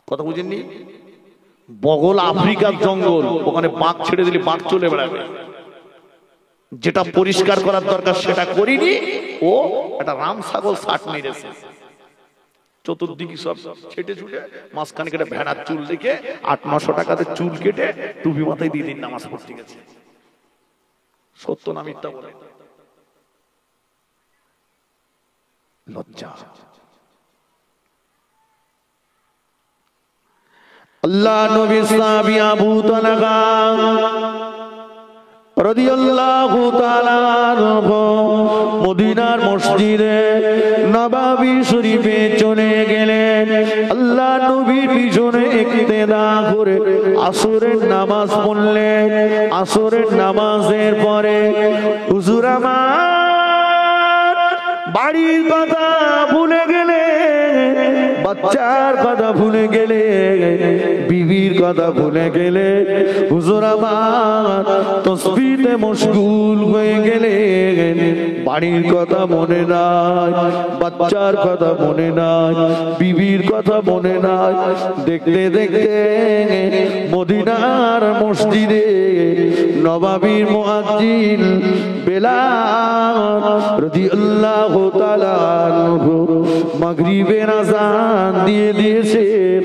কথা বুঝেননি? বগল আফ্রিকার জঙ্গল, ওখানে বাঘ ছেড়ে দিলে বাঘ চলে বেড়াবে। যেটা পরিষ্কার করার দরকার সেটা করিনি, ও একটা রাম ছাগল ষাট মেরেছে। চতুর্দিকে সব ছেটে ছুটে, মাঝখানে কেটে ভেড়ার চুল দেখে 800-900 টাকাতে চুল কেটে টুপি মাথায় দিয়ে দিন নামাজ পড়তে গেছে। সত্য না মিথ্যা বলে? লজ্জা। আল্লাহ নবী সাহাবী আবু তালহা রাদিয়াল্লাহু তাআলা আনহু মদিনার মসজিদে নববী শরীফে চলে গেলেন। আল্লাহ নবীর পিছনে ইক্তেদা করে আসরের নামাজ পড়লেন। আসরের নামাজের পরে হুজুর আমার বাড়ির কথা ভুলে গেলে, বাচ্চার কথা ভুলে গেলে, বিবির কথা ভুলে গেলে, হুজুর আমার তাসবিতে মশগুল হয়ে গেলে, বাড়ির কথা মনে নাই, বাচ্চার কথা মনে নাই, বিবির কথা মনে নাই। দেখতে দেখতে মদিনার মসজিদে নববীর মুয়াজ্জিন বেলাল রাদিয়াল্লাহু তাআলা আনহু মাগরিবের আযান দিয়ে দিয়েছেন।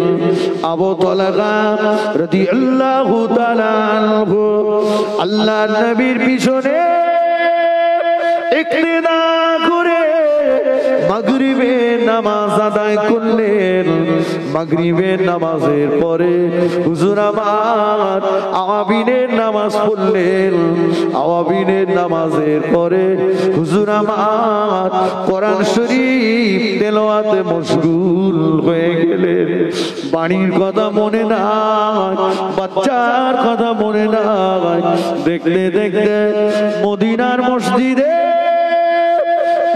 আবু তালহা রাদিয়াল্লাহু তাআলা আনহু আল্লাহর নবীর পিছনে ইক্তেদা করে মাগরিবের নামাজ আদায় করলেন। মাগরিবের নামাজের পরে হুজুর আমার আওয়াবিনের নামাজ পড়লেন। আওয়াবিনের নামাজের পরে হুজুর আমার কোরআন শরীফ তেলাওয়াতে মশগুল হয়ে গেলেন। বাড়ির কথা মনে নাই, বাচ্চার কথা মনে নাই। দেখতে দেখতে মদিনার মসজিদে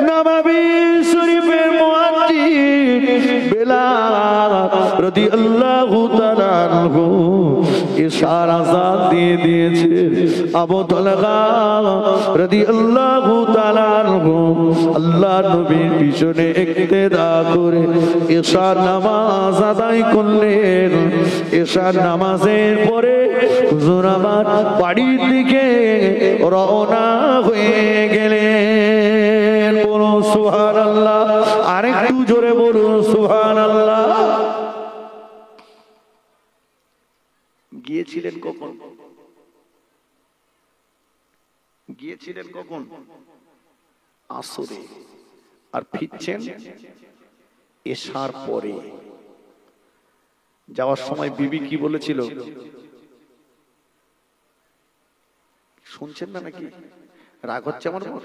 নববী শরীফের মুয়াজ্জিন বেলাল রাদিয়াল্লাহু তাআলা আনহু ইশার আযান দিয়ে দিয়েছে। আবু তালহা রাদিয়াল্লাহু তাআলা আনহু আল্লাহর নবীর পিছনে ইক্তেদা করে ইশার নামাজ আদায় করলেন। ইশার নামাজের পরে হুজুর আমার বাড়ির দিকে রওনা হয়ে গেলেন। বলুন সুবহানাল্লাহ, আরেকটু জোরে বলুন সুবহানাল্লাহ। গিয়েছিলেন কখন? গিয়েছিলেন কখন? আসরে। আর ফিরছেন এশার পরে। যাওয়ার সময় বিবি কি বলেছিল শুনছেন না নাকি? রাগ হচ্ছে আমার উপর?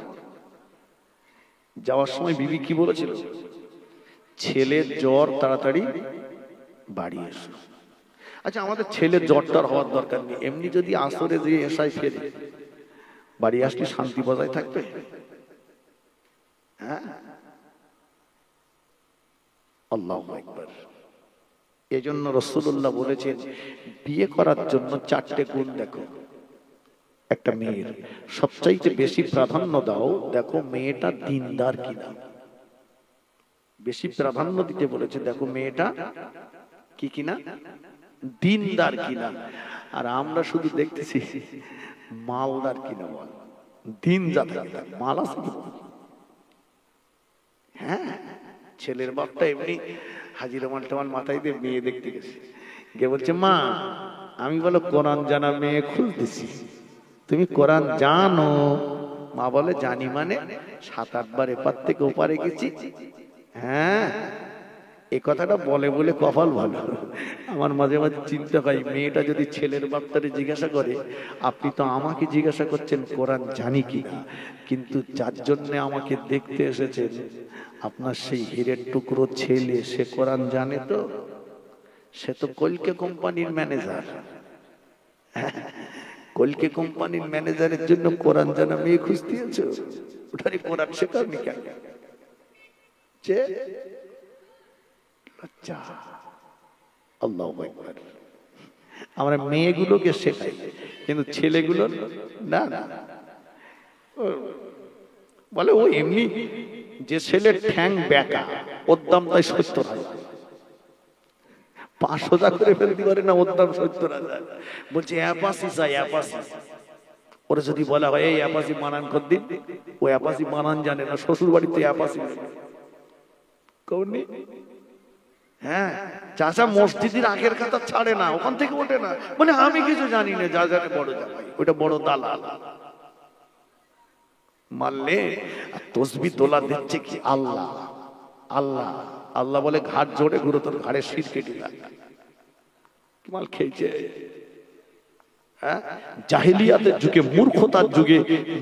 যাওয়ার সময় বিবি কি বলেছিল? ছেলের জ্বর, তাড়াতাড়ি বাড়ি এসো। আচ্ছা, আমাদের ছেলের জ্বরটার হওয়ার দরকার নেই, এমনি যদি আসরে যে এসাই ফেরে বাড়ি আসলে শান্তি বজায় থাকবে। হ্যাঁ, আল্লাহু আকবার। এজন্য রাসূলুল্লাহ বলেছেন, বিয়ে করার জন্য 4টে গুণ দেখো একটা মেয়ের। সবচাইতে বেশি প্রাধান্য দাও, দেখো মেয়েটা দিনদার কিনা। বেশি প্রাধান্য দিতে বলেছে, দেখো মেয়েটা কি কিনা, দিনদার কিনা। আর আমরা শুধু দেখতেছি মালদার কিনা, বল দিন যাতে মাল আছে। হ্যাঁ, ছেলের বাপটা এমনি হাজির মাল টামাল মাথায় দিয়ে মেয়ে দেখতে গেছে, গিয়ে বলছে, মা আমি বলো কোরআন জানা মেয়ে খুঁজতেছি, তুমি কোরআন জানো? মা বলে, জানি মানে 7-8 বার এপার থেকে ওপারে গেছি। হ্যাঁ, এই কথাটা বলে বলে কপাল ভালো। আমার মাঝে মাঝে চিন্তা হয়, মেয়েটা যদি ছেলের বাপটারে জিজ্ঞাসা করে, আপনি তো আমাকে জিজ্ঞাসা করছেন কোরআন জানি কিনা, কিন্তু যার জন্য আমাকে দেখতে এসেছেন আপনার সেই হীরের টুকরো ছেলে, সে কোরআন জানে তো? সে তো কলকে কোম্পানির ম্যানেজার। কলকে কোম্পানির ম্যানেজারের জন্য কোরআন জানা মেয়ে খুঁজতেছ? ওটারই কোরআন শেখাওনি কেন? আচ্ছা, আল্লাহু আকবার। আমরা মেয়েগুলোকে শেখাই, কিন্তু ছেলেগুলো না না। বলে ও এমনি, যে ছেলের ঠ্যাং বেঁকা ওর দাম তাই 70,000, 500 করে ফেলতে পারে না, ওর দাম 70,000। বলছে অ্যাপাসি চাই, অ্যাপাসি। ওরা যদি বলা হয় এই অ্যাপাসি বানান কর দিন, ও অ্যাপাসি বানান জানে না, শ্বশুর বাড়িতে অ্যাপাসি কৌনি। হ্যাঁ, চাচা মসজিদের আগের কাতার ছাড়ে না, ওখান থেকে ওঠে না, মানে আমি কিছু জানি না, যা জানে বড় জামাই, ওটা বড় দালাল। মারলে তসবি তোলা দিচ্ছে কি আল্লাহ আল্লাহ আল্লাহ বলে, ঘাট জোড়ে ঘুরে তোর ঘাড়ে শির কেটে মাল খেয়েছে। জাহিলিয়াতের যুগে, মূর্খতার যুগে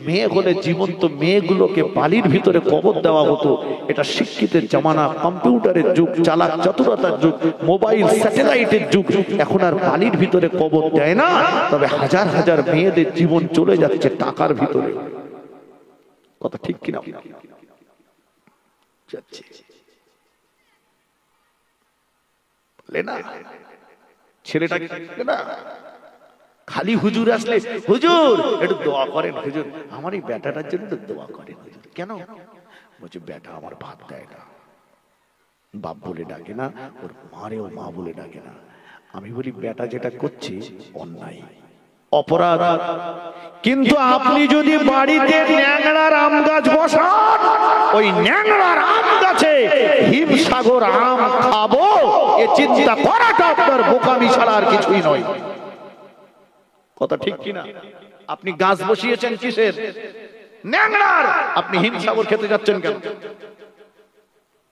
মেয়ে হলে জীবন্ত মেয়েগুলোকে বালির ভিতরে কবর দেওয়া হতো। এটা শিক্ষিতের জামানা, কম্পিউটারের যুগ, চালাক চতুরতার যুগ, মোবাইল স্যাটেলাইটের যুগ। এখন আর বালির ভিতরে কবর দেয় না, তবে হাজার হাজার মেয়েদের জীবন চলে যাচ্ছে টাকার ভিতরে। কথা ঠিক কিনা? যাচ্ছে না ছেলেটাকে না, খালি হুজুর আসলে, হুজুর একটু দোয়া করেন, হুজুর আমার এই বেটাটার জন্য দোয়া করেন। কেন? বলছে বেটা আমার ভাত দেয় না, বাপ বলে ডাকে না, ওর মারেও মা বলে ডাকে না। আমি বলি বেটা যেটা করছে অন্যায়, অপরাধ, কিন্তু আপনি যদি বাড়িতে ন্যাংড়ার আম গাছ বসান, ওই ন্যাংড়ার আম গাছে হিমসাগর আম খাবো, এ চিন্তা করাটা আপনার বোকামি ছাড়া আর কিছুই নয়। কথা ঠিক কিনা? আপনি গাছ বসিয়েছেন কিসের? ন্যাংড়ার। আপনি হিমসাগর খেতে যাচ্ছেন কেন?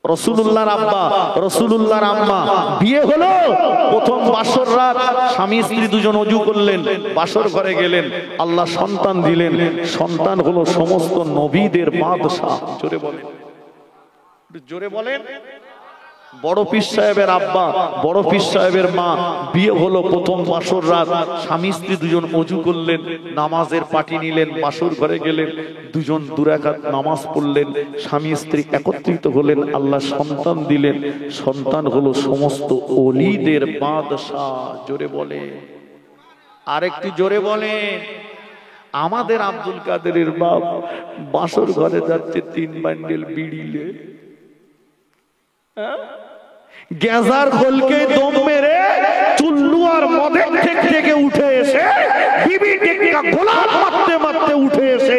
রাসূলুল্লাহর আব্বা, রাসূলুল্লাহর আম্মা বিয়ে হলো, প্রথম বাসর রাত স্বামী স্ত্রী দুজন ওযু করলেন, বাসর ঘরে গেলেন, আল্লাহ সন্তান দিলেন। সন্তান হলো সমস্ত নবীদের বাদশা। জোরে বলেন, জোরে বলেন। বড় পীর সাহেবের আব্বা, বড় পীর সাহেবের মা বিয়ে হলো, প্রথম বাসর রাত স্বামী স্ত্রী দুজন ওযু করলেন, নামাজের পাটি নিলেন, বাসর ঘরে গেলেন, দুজন 2 রাকাত নামাজ পড়লেন, স্বামী স্ত্রী একত্রিত হলেন, আল্লাহ সন্তান দিলেন। সন্তান হলো সমস্ত ওলিদের বাদশা। জোরে বলে, আরেকটু জোরে বলে। আমাদের আব্দুল কাদেরের বাপ বাসর ঘরে যাচ্ছে 3 বান্ডেল বিড়িলে, গেজার খোলকে দম মেরে চুল্লু আর মদের ঠেক থেকে উঠে এসে, বিবি টেকা গোলাপ মারতে মারতে উঠে এসে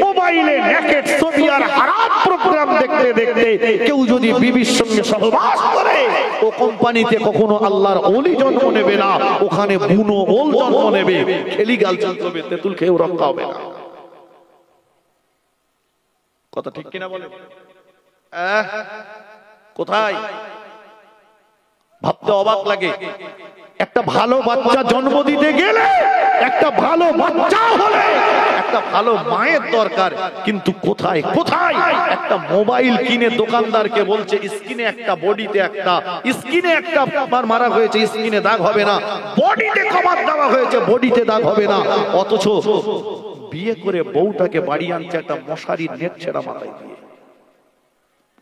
মোবাইলে নেকেট ছবি আর হারাম প্রোগ্রাম দেখতে দেখতে কেউ যদি বিবির সঙ্গে সহবাস করে, ও কোম্পানিতে কখনো আল্লাহর ওলি জন্ম নেবে না, ওখানে বুনো ওল জন্ম নেবে। খেলি গাল চলবে, তেঁতুল খেয়েও রক্ষা হবে না। কথা ঠিক কিনা বলে? কোথায়? ভাবতে অবাক লাগে। একটা ভালো বাচ্চা জন্ম দিতে গেলে, একটা ভালো বাচ্চা হলে একটা ভালো মায়ের দরকার, কিন্তু কোথায় কোথায় একটা মোবাইল কিনে দোকানদারকে বলছে স্ক্রিনে একটা, বডিতে একটা, স্ক্রিনে একটা মারা হয়েছে, স্ক্রিনে দাগ হবে না, বডিতে কভার দেওয়া হয়েছে, বডিতে দাগ হবে না। অথচ বিয়ে করে বউটাকে বাড়ি আনছে একটা মশারির নেট ছেঁড়া মাথায় দিয়ে।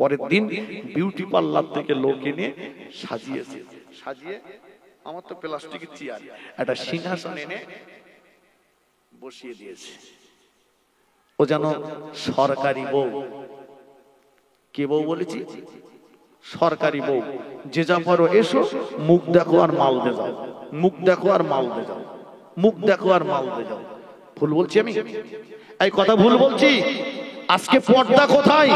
পরের দিন বিউটি পার্লার থেকে লোক এনে সাজিয়েছে, সাজিয়ে আমার তো প্লাস্টিকের চেয়ার, একটা সিংহাসন এনে বসিয়ে দিয়েছে। ও যেন সরকারি বউ। কে বউ বলেছি? সরকারি বউ। যে যা পারো এসো, মুখ দেখো আর মাল দে যাও, মুখ দেখো আর মাল দে যাও, মুখ দেখো আর মাল দে যাও। ভুল বলছি আমি? এই কথা ভুল বলছি? আজকে পর্দা কোথায়?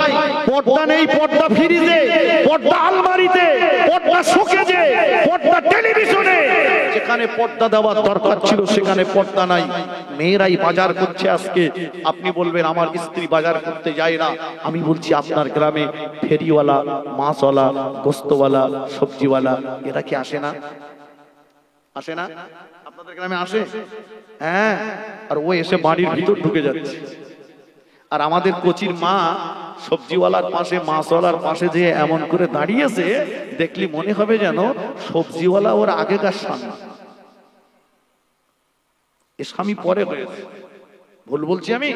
পর্দা নেই, পর্দা ফ্রিজে, পর্দা আলমারিতে, পর্দা শোকেজে, পর্দা টেলিভিশনে। যেখানে যেখানে পর্দা দেওয়ার দরকার ছিল সেখানে পর্দা নাই। মেয়েরাই বাজার করছে আজকে। আপনি বলবেন আমার স্ত্রী বাজার করতে যায় না। আমি বলছি আপনার গ্রামে ফেরিওয়ালা, মাছওয়ালা, গোস্তওয়ালা, সবজিওয়ালা এরা কি আসে না? আসে না? আপনাদের গ্রামে আসে? হ্যাঁ। আর ও এসে বাড়ির ভিতর ঢুকে যাচ্ছে। আর আমাদের কোচির মা সবজিওয়ালার পাশে, মাছওয়ালার পাশে যে এমন করে দাঁড়িয়েছে, দেখলি মনে হবে যেন সবজিওয়ালা ওর আগেকার স্বামী। এ স্বামী পরে হয়েছে। ভুল বলছি আমি?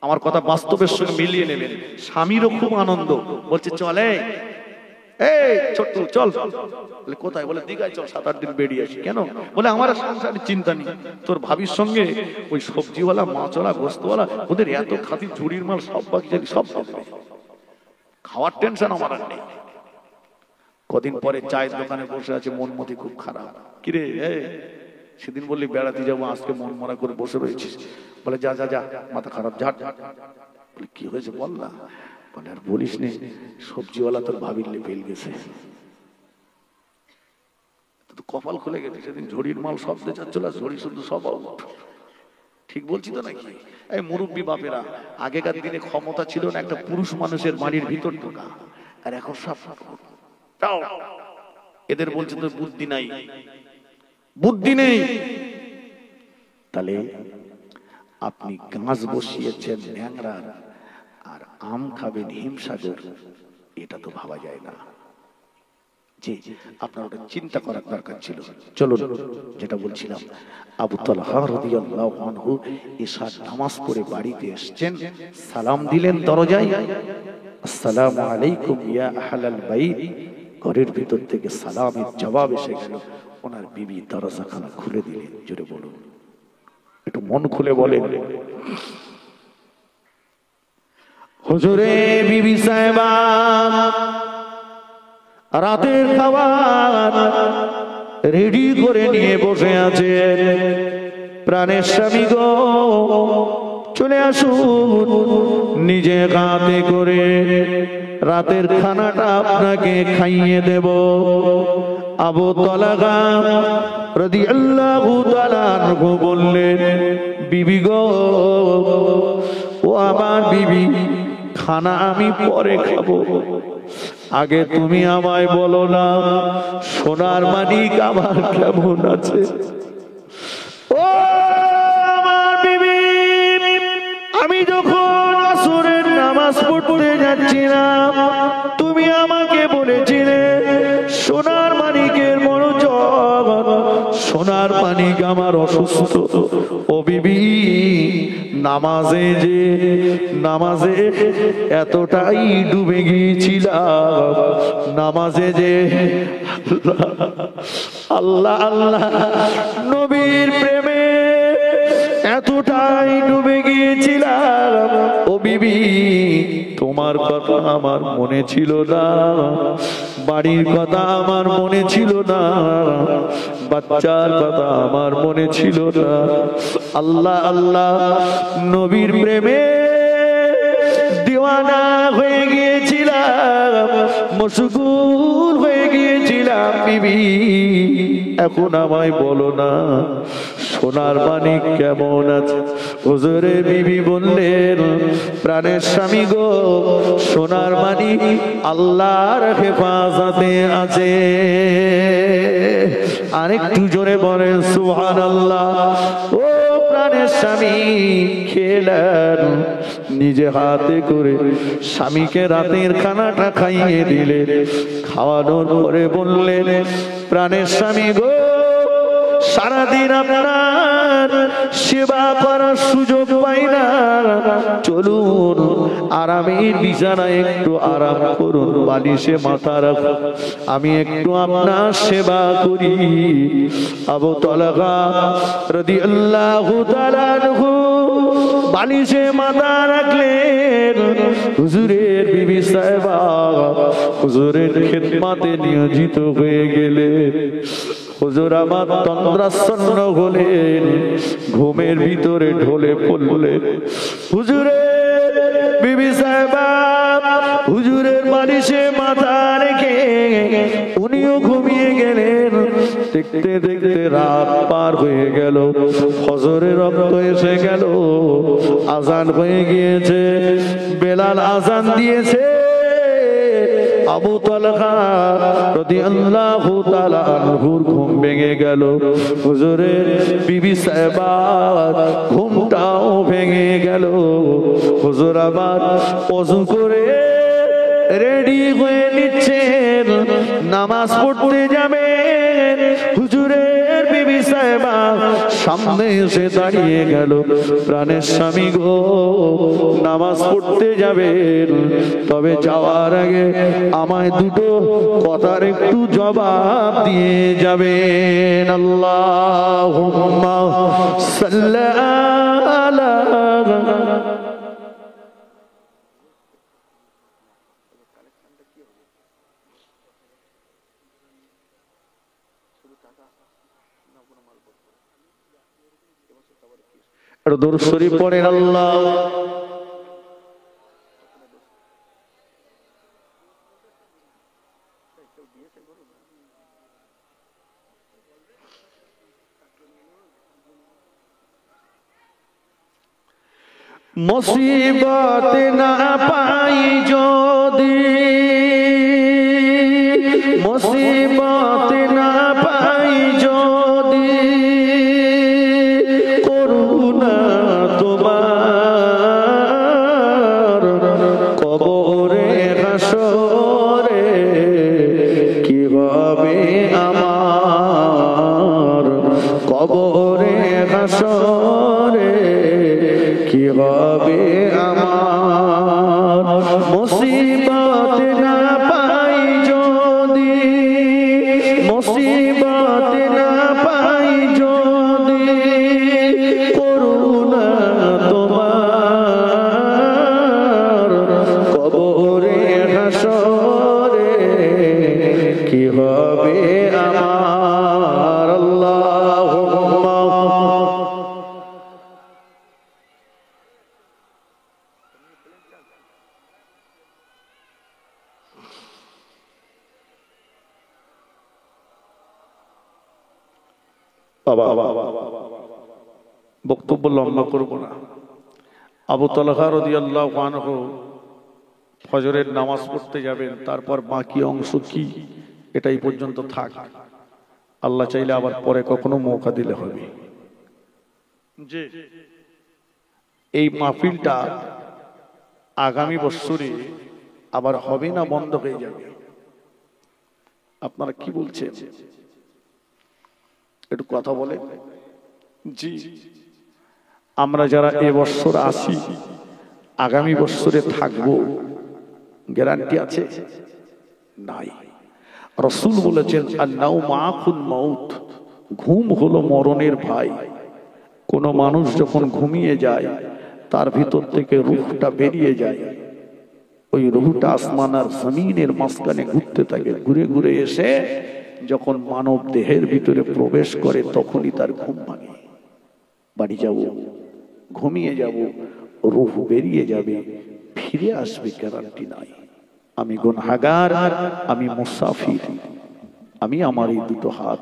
আমার কথা বাস্তবের সঙ্গে মিলিয়ে নেবেন। স্বামীরও খুব আনন্দ, বলছে চলে এই ছোট্ট চল। বলে কোথায়? বলে দীঘায় চল, 7-8 দিন বেরিয়ে আসি। কেন? বলে আমার সংসারের চিন্তা নেই, তোর ভাবির সঙ্গে ওই সবজিওয়ালা, মাছওয়ালা, গোস্তওয়ালা ওদের এত খাতি ঝুড়ির মাল সব বাকি জানি সব খাওয়ার টেনশন আমার আর নেই। কদিন পরে চায়ের দোকানে বসে আছে, মন মতি খুব খারাপ। কিরে সেদিন বললি বেড়াতে যাবো, আজকে মন মরা করে বসে রয়েছিস। বলে যা যা যা, মাথা খারাপ, ঝাড়। বলে কি হয়েছে বল না। বলে আর বলিস নে, সবজিওয়ালা তোর ভাবির লেপেল গেছে। তো কপাল খুলে গেছে। সেদিন ঝড়ির মাল সব দিয়ে যাচ্ছিল, ঝড়ি শুধু সব আউট। ঠিক বলছি তো নাকি? এই মুরব্বী বাপেরা, আগেকার দিনে ক্ষমতা ছিল না একটা পুরুষ মানুষের বাড়ির ভিতর ঢোকা, আর এখন সব এদের বলছে তো বুদ্ধি নাই, বুদ্ধি নেই। তাহলে আপনি গাছ বসিয়েছেন ন্যাংরার, আর আম খাবেন হিমসাগর, এটা তো ভাবা যায় না। জি, আপনার ওটা চিন্তা করার দরকার ছিল। চলো, যেটা বলছিলাম, আবু তালহা রাদিয়াল্লাহু আনহু ইশার নামাজ পড়ে বাড়িতে এসেছেন, সালাম দিলেন দরজায়, আসসালামু আলাইকুম ইয়া আহলাল বাইত। ঘরের ভিতর থেকে সালামের জবাব এসে গেল। ওনার বিবি দরজাখানা খুলে দিলেন। জোরে বলুন, একটু মন খুলে বলেন। হুজুরে বিবি সাহেবা রাতের খাবার রেডি করে নিয়ে বসে আছেন। প্রাণের স্বামী গো, চলে আসুন, নিজে হাতে করে রাতের খানাটা আপনাকে খাইয়ে দেব। আবু তালহা রাদিয়াল্লাহু তাআলা আনহু বললেন, বিবি গো, ও আমার বিবি, খানা আমি পরে খাবো, আগে তুমি আমায় বলো না সোনার মানিক আমার কেমন আছে। ও আমার বিবি, আমি যখন আসরের নামাজ পড়তে যাচ্ছিলাম, তুমি আমাকে বলেছিলে সোনার মানিকের মনোযোগ, সোনার মানিক আমার অসুস্থ। ও বিবি, নামাজে এতটাই ডুবে গিয়েছিলাম, নামাজে যে আল্লাহ আল্লাহ নবীর প্রেমে এতটাই ডুবে গিয়েছিলাম, ও বিবি, তোমার কথা আমার মনে ছিল না, বাড়ির কথা আমার মনে ছিল না, বাচ্চার কথা আমার মনে ছিল না। আল্লাহ আল্লাহ নবীর প্রেমে দিওয়ানা হয়ে গিয়েছিলাম, মশগুল হয়ে গিয়েছিলাম। বিবি, এখন আমায় বলো না সোনার মানিক কেমন আছে। হুজুরে বিবি বললেন, প্রাণের স্বামী গো, সোনার মানিক আল্লাহর হেফাজতে আছে। আরেকটু জোরে বলেন সুবহানাল্লাহ। ও প্রাণের স্বামী খেলেন, নিজে হাতে করে স্বামীকে রাতের খানাটা খাইয়ে দিলেন। খাওয়ানোর পরে বললেন, প্রাণের স্বামী গো, সারাদিন আপনার সেবা করার সুযোগ পাই না, চলুন আরামের বিছানায় একটু আরাম করুন, বালিশে মাথা রাখুন, আমি একটু আপনার সেবা করি। আবু তালহা রাদিয়াল্লাহু তাআলা আনহু বালিশে মাথা রাখলেন। হুজুরের বিবি সাহেবা হুজুরের খেদমতে নিয়োজিত হয়ে গেলেন। হুজুর আমার তন্দ্রাচ্ছন্ন হলেন, ঘুমের ভিতরে ঢলে পড়লেন। হুজুরের বিবি সাহেবা হুজুরের বালিশে মাথা রেখে উনিও ঘুমিয়ে গেলেন। দেখতে দেখতে রাত পার হয়ে গেল, ফজরের রক্ত এসে গেল, আজান হয়ে গিয়েছে, বেলাল আজান দিয়েছে। আবু তালহা রাদিয়াল্লাহু তাআলা আনহুর ঘুম ভেঙে গেল। হুজুরের বিবি সাহেবা ঘুমটাও ভেঙে গেল। হুজুর আবার ওযু করে রেডি হয়ে নিচ্ছেন, নামাজ পড়তে যাবেন। হুজুরের বিবি সাহেবা সামনে এসে দাঁড়িয়ে গেল, প্রাণের স্বামী গো, নামাজ পড়তে যাবেন, তবে যাওয়ার আগে আমায় দুটো কথার একটু জবাব দিয়ে যাবেন। আল্লাহুম্মা সাল্লি আলা। দরুদ শরীফ পড়েন। আল্লাহ মুসিবত না পাই যদি, মুসিবত না পাই যদি, করুণা তোমার কবরে হাসরে কি হবে আমার, কবরে হাসরে কি হবে আমার। মুসিবত না পাই যদি, মুসিবত না পাই যদি, করুণা তোমার কবরে হাসরে কি হবে আমার। আল্লাহুম্মা বক্তব্য লম্বা করব না। আবু তালহা রাদিয়াল্লাহু আনহু ফজরের নামাজ পড়তে যাবেন, তারপর বাকি অংশ কি এটাই পর্যন্ত থাক, আল্লাহ চাইলে আবার পরে কখনো মৌকা দিলে হবে। যে এই মাহফিলটা আগামী বছরে আবার হবে না, বন্ধ হয়ে যাবে, আপনারা কি বলছেন? একটু কথা বলে। জি, আমরা যারা এবছর আসি আগামী বছরে থাকবো, গ্যারান্টি আছে? নাই। রাসূল বলেছেন আন-নাওমু আখুল মাউত, ঘুম হলো মরণের ভাই। কোন মানুষ যখন ঘুমিয়ে যায় তার ভিতর থেকে রূহটা বেরিয়ে যায়, ওই রূহটা আসমান আর জমিনের মাঝখানে ঘুরতে থাকে, ঘুরে ঘুরে এসে যখন মানব দেহের ভিতরে প্রবেশ করে তখনই তার ঘুম ভাঙে। বাড়ি যাব, ঘুমিয়ে যাব, রূহ বেরিয়ে যাবে, ফিরে আসবে, গ্যারান্টি নাই। আমি গুনাহগার, আমি মুসাফির, আমি আমার এই দুটো হাত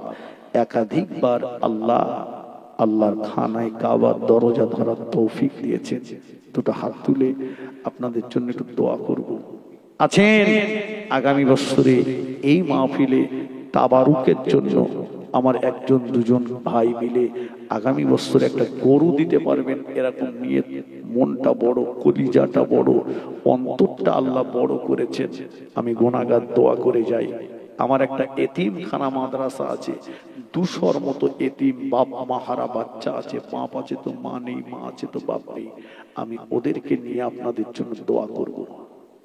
একাধিকবার আল্লাহর খানায় কাবার দরজা ধরার তৌফিক দিয়েছেন। দুটো হাত তুলে আপনাদের জন্য একটু দোয়া করব। আছেন আগামী বছরে এই মাহফিলে তাবারুকের জন্য আমার একজন দুজন ভাই মিলে আগামী বছর একটা গরু দিতে পারবেন, এরকম নিয়ে মনটা বড়, কলিজাটা বড়, অন্তরটা আল্লাহ বড় করেছেন। আমি গুনাহগার, দোয়া করে যাই। আমার একটা এতিমখানা মাদ্রাসা আছে, 200 মতো এতিম বাপ মা হারা বাচ্চা আছে, বাপ আছে তো মা নেই, মা আছে তো বাপ নেই। আমি ওদেরকে নিয়ে আপনাদের জন্য দোয়া করব।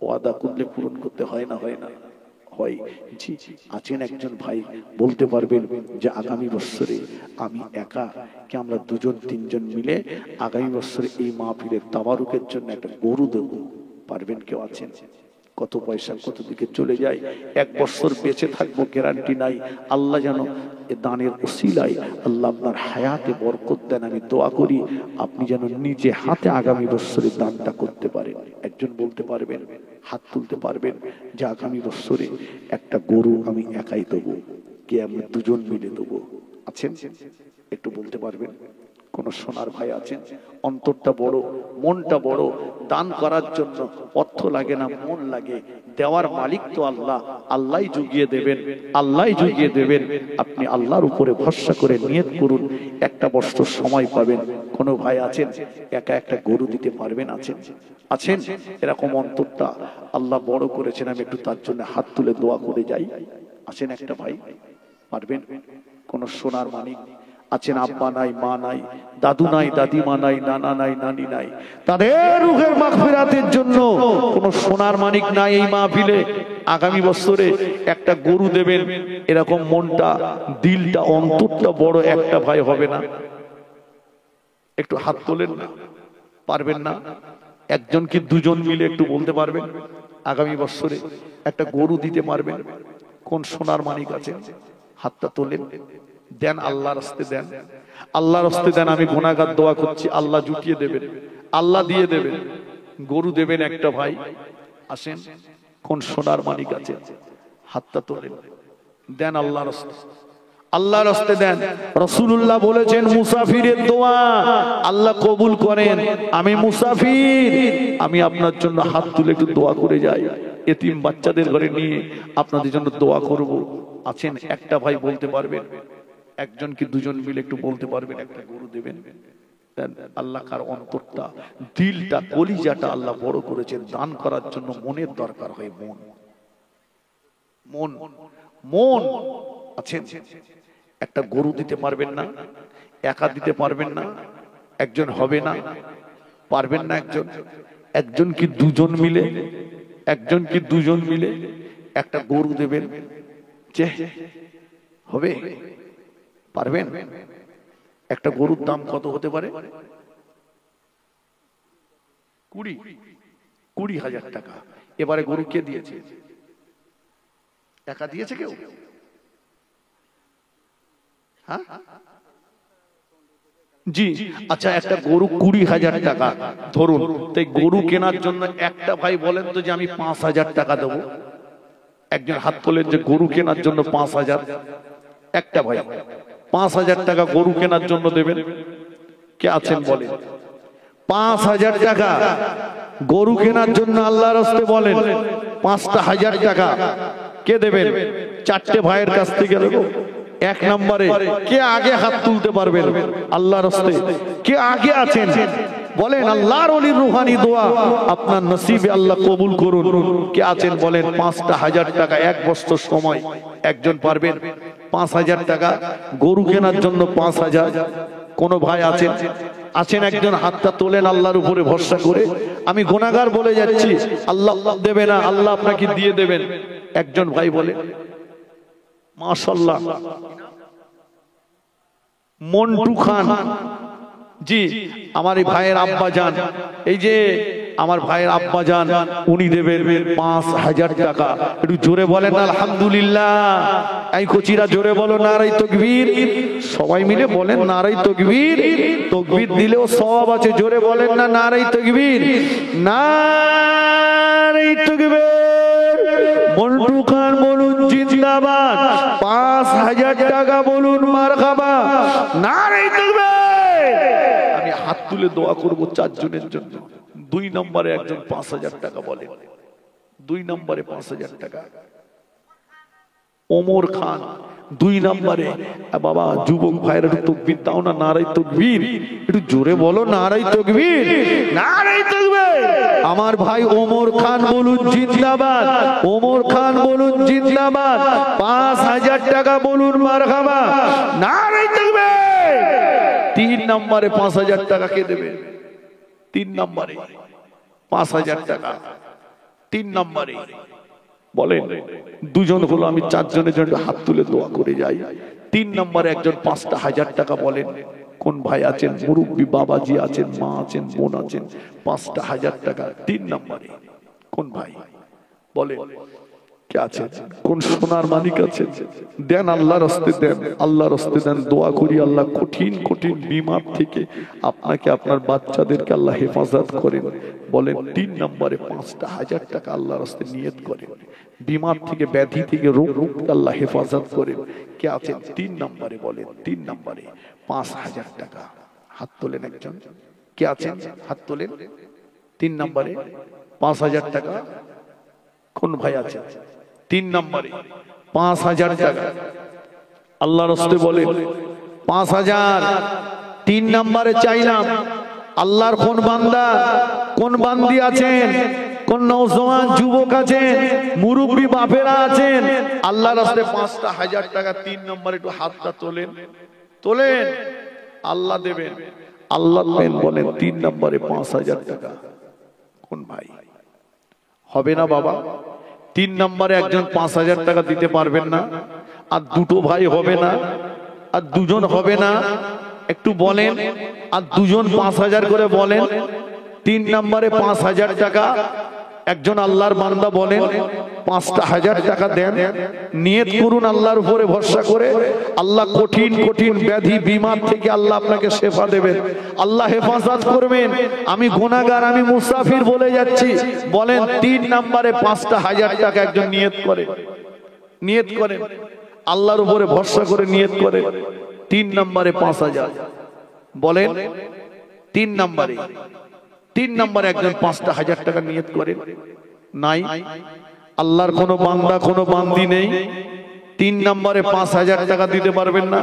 ওয়াদা করলে পূরণ করতে হয় না? হয় না? হয়। জি, আছেন একজন ভাই বলতে পারবেন যে আগামী বছরে আমি একা কি আমরা দুজন তিনজন মিলে আগামী বছরে এই মাহফিলের তাবারুকের জন্য একটা গরু দেব, পারবেন? কেউ আছেন? কত পয়সা কত দিকে চলে যায়, 1 বছর বেঁচে থাকবো, গ্যারান্টি নাই। আল্লাহ যেন এ দানের ওসিলায় আল্লাহ আপনার হায়াতে বরকত দেন। আমি দোয়া করি আপনি যেন নিজে হাতে আগামী বছরে দানটা করতে পারেন। একজন বলতে পারবেন, হাত তুলতে পারবেন যে আগামী বছরে একটা গরু আমি একাই দেবো? কে আমরা দুজন মিলে দেবো? আছেন? একটু বলতে পারবেন? কোন সোনার ভাই আছেন? অন্তরটা বড়, মনটা বড়, দান করার জন্য অর্থ লাগে না, মন লাগে। দেওয়ার মালিক তো আল্লাহ, আল্লাহই জুগিয়ে দেবেন, আল্লাহই জুগিয়ে দেবেন। আপনি আল্লাহর উপরে ভরসা করে নিয়ত করুন, একটা বছর সময় পাবেন। কোন ভাই আছেন একা একটা গরু দিতে পারবেন? আছেন? আছেন? এরকম অন্তরটা আল্লাহ বড় করেছেন, আমি একটু তার জন্য হাত তুলে দোয়া করে যাই। আছেন একটা ভাই? পারবেন? কোন সোনার মানিক আছেন? আব্বা নাই, মা নাই, দাদু নাই, দাদিমা নাই, নানা নাই, নানি নাই, তাদের রূহের মাগফিরাতের জন্য কোন সোনার মানিক নাই এই মাহফিলে? আগামী বছরে একটা গরু দেবেন, এরকম মনটা, দিলটা, অন্তরটা বড় একটা ভাই হবে না? একটু হাত তোলেন না। পারবেন না? একজন কি দুজন মিলে একটু বলতে পারবেন? আগামী বছরে একটা গরু দিতে পারবেন? কোন সোনার মানিক আছে? হাতটা তোলেন। দেন, আল্লাহর রাস্তায় দেন, আল্লাহর রাস্তায় দেন। আমি গুনাহগার দোয়া করছি, আল্লাহ জুটিয়ে দেবেন, আল্লাহ দিয়ে দেবেন। গরু দেবেন একটা ভাই। আসেন, কোন সোনার মানিক আছে? হাতটা তোলেন। দেন আল্লাহর রাস্তায়, আল্লাহর রাস্তায় দেন। রাসূলুল্লাহ বলেছেন মুসাফিরের দোয়া আল্লাহ কবুল করেন। আমি মুসাফির, আমি আপনার জন্য হাত তুলে একটু দোয়া করে যাই। এতিম বাচ্চাদের ঘরে নিয়ে আপনাদের জন্য দোয়া করব। আছেন একটা ভাই বলতে পারবেন? একজন কি দুজন মিলে একটু বলতে পারবেন? একটা গরু দেবেন। আল্লাহ কার অন্তরটা, দিলটা, কলিজাটা আল্লাহ বড় করেছেন। দান করার জন্য মনের দরকার হয়, মন, মন, মন। আছেন? একটা গরু দিতে পারবেন না? একা দিতে পারবেন না? একজন হবে না? পারবেন না একজন? একজন কি দুজন মিলে, একজন কি দুজন মিলে একটা গরু দেবেন? যে হবে? পারবেন? একটা গরুর দাম কত হতে পারে? 20,000 টাকা। এবারে গরু কে দিয়েছে? একা দিয়েছে কেউ? হ্যাঁ, জি। আচ্ছা, একটা গরু 20,000 টাকা ধরুন। তাই গরু কেনার জন্য একটা ভাই বলেন তো যে আমি 5,000 টাকা দেবো। একজন হাত তোলেন যে গরু কেনার জন্য 5,000। একটা ভাই 5,000 টাকা গরু কেনার জন্য দেবেন? কে আছেন বলেন? 5,000 টাকা গরু কেনার জন্য আল্লাহর রাস্তায় বলেন। 5,000 টাকা কে দেবেন? 4টে ভাইয়ের কাছ থেকে দেবো। এক নম্বরে কে আগে হাত তুলতে পারবেন? আল্লাহর রাস্তায় কে আগে আছেন বলেন? আল্লাহর ওলির রুহানি দোয়া আপনার নসিবে আল্লাহ কবুল করুন। কে আছেন বলেন? 5,000 টাকা, এক বছর সময়। একজন পারবেন? 5,000 টাকা গরু কেনার জন্য 5,000। কোন ভাই আছেন? আছেন? একজন হাতটা তোলেন আল্লাহর উপরে ভরসা করে। আমি গুনাহগার বলে যাচ্ছি, আল্লাহ দেবে না, আল্লাহ আপনাকে দিয়ে দেবেন। একজন ভাই বলে মাশাআল্লাহ। মন্টু খান, জি, আমার এই ভাইয়ের আব্বা যান, এই যে আমার ভাইয়ের আব্বা যান, উনি দেবেন 5,000 টাকা। একটু জোরে বলেন আলহামদুলিল্লাহ। এই কচিরা জোরে বলো নারায়ে তাকবীর। সবাই মিলে বলেন নারায়ে তাকবীর। তাকবীর দিলেও সওয়াব আছে। জোরে বলেন না নারায়ে তাকবীর, নারায়ে তাকবীর। মন্টু খান বলুন জিন্দাবাদ। 5,000 টাকা বলুন মারহাবা, নারায়ে তাকবীর। আমি হাত তুলে দোয়া করব 4 জনের জন্য। 2 নম্বরে একজন 5,000 টাকা বলেন। 2 নম্বরে 5,000 টাকা ওমর খান। 2 নম্বরে বাবা যুবক ভাইরা একটু তাকবীর দাও না, নারায়ে তাকবীর। একটু জোরে বলো নারায়ে তাকবীর, নারায়ে তাকবীর। আমার ভাই ওমর খান বলুন জিন্দাবাদ। ওমর খান বলুন জিন্দাবাদ। 5,000 টাকা বলুন মারহাবা, নারায়ে তাকবীর। 3 নম্বরে 5,000 টাকা কে দেবে? 3 নম্বরে 5,000 টাকা। 3 নম্বরে বলেন। 2 জন হলো, আমি 4 জনের জন্য হাত তুলে দোয়া করে যাই। 3 নম্বরে একজন 5,000 টাকা বলেন। কোন ভাই আছেন? মুরব্বী বাবাজি আছেন, মা আছেন, বোন আছেন। 5,000 টাকা 3 নম্বরে কোন ভাই বলেন? কে আছে? কোন সোনার মালিক আছে? দেন, আল্লাহর রাস্তায় দেন, আল্লাহর রাস্তায় দেন। দোয়া করি আল্লাহ কঠিন কঠিন বিমার থেকে আপনাকে, আপনার বাচ্চাদেরকে আল্লাহ হেফাজত করেন। বলেন 3 নম্বরে 5,000 টাকা আল্লাহর রাস্তায় নিয়ত করেন। বিমার থেকে, ব্যাধি থেকে, রোগ আল্লাহ হেফাজত করেন। কে আছেন 3 নম্বরে? বলেন 3 নম্বরে 5,000 টাকা। হাত তোলেন একজন। কে আছেন? হাত তোলেন। 3 নম্বরে 5,000 টাকা। কোন ভাই আছে? 3 নম্বরে 5,000 টাকা। আল্লাহ রাসূল বলেন 5,000 3 নম্বরে চাইলাম। আল্লাহর কোন বান্দা, কোন বান্দি আছেন, কোন নওজওয়ান যুবক আছেন, মুরব্বী বাপেরা আছেন, আল্লাহর রাস্তায় 5,000 টাকা 3 নম্বরে একটু হাতটা তোলেন, তোলেন, আল্লাহ দেবেন। আল্লাহ বলেন 3 নম্বরে 5,000 টাকা। কোন ভাই? হবে না বাবা? 3 নম্বরে একজন 5,000 টাকা দিতে পারবেন না? আর দুটো ভাই হবে না? আর দুজন হবে না? একটু বলেন। আর দুজন 5,000 করে বলেন। 3 নম্বরে 5,000 টাকা। একজন আল্লাহর বান্দা বলেন 5,000 টাকা দেন, নিয়ত করুন আল্লাহর উপরে ভরসা করে। আল্লাহ কঠিন কঠিন ব্যাধি বিমার থেকে আল্লাহ আপনাকে শেফা দেবেন, আল্লাহ হেফাজত করবেন। আমি গুনাহগার, আমি মুসাফির বলে যাচ্ছি। বলেন 3 নম্বরে 5,000 টাকা একজন নিয়ত করে, নিয়ত করেন আল্লাহর উপরে ভরসা করে, নিয়ত করেন 3 নম্বরে 5,000। বলেন 3 নম্বরে, 3 নম্বরে একজন 5,000 টাকা নিয়ত করেন। নাই, আল্লাহর কোনো বান্দা, কোনো বান্দি নেই 3 নম্বরে 5,000 টাকা দিতে পারবেন না?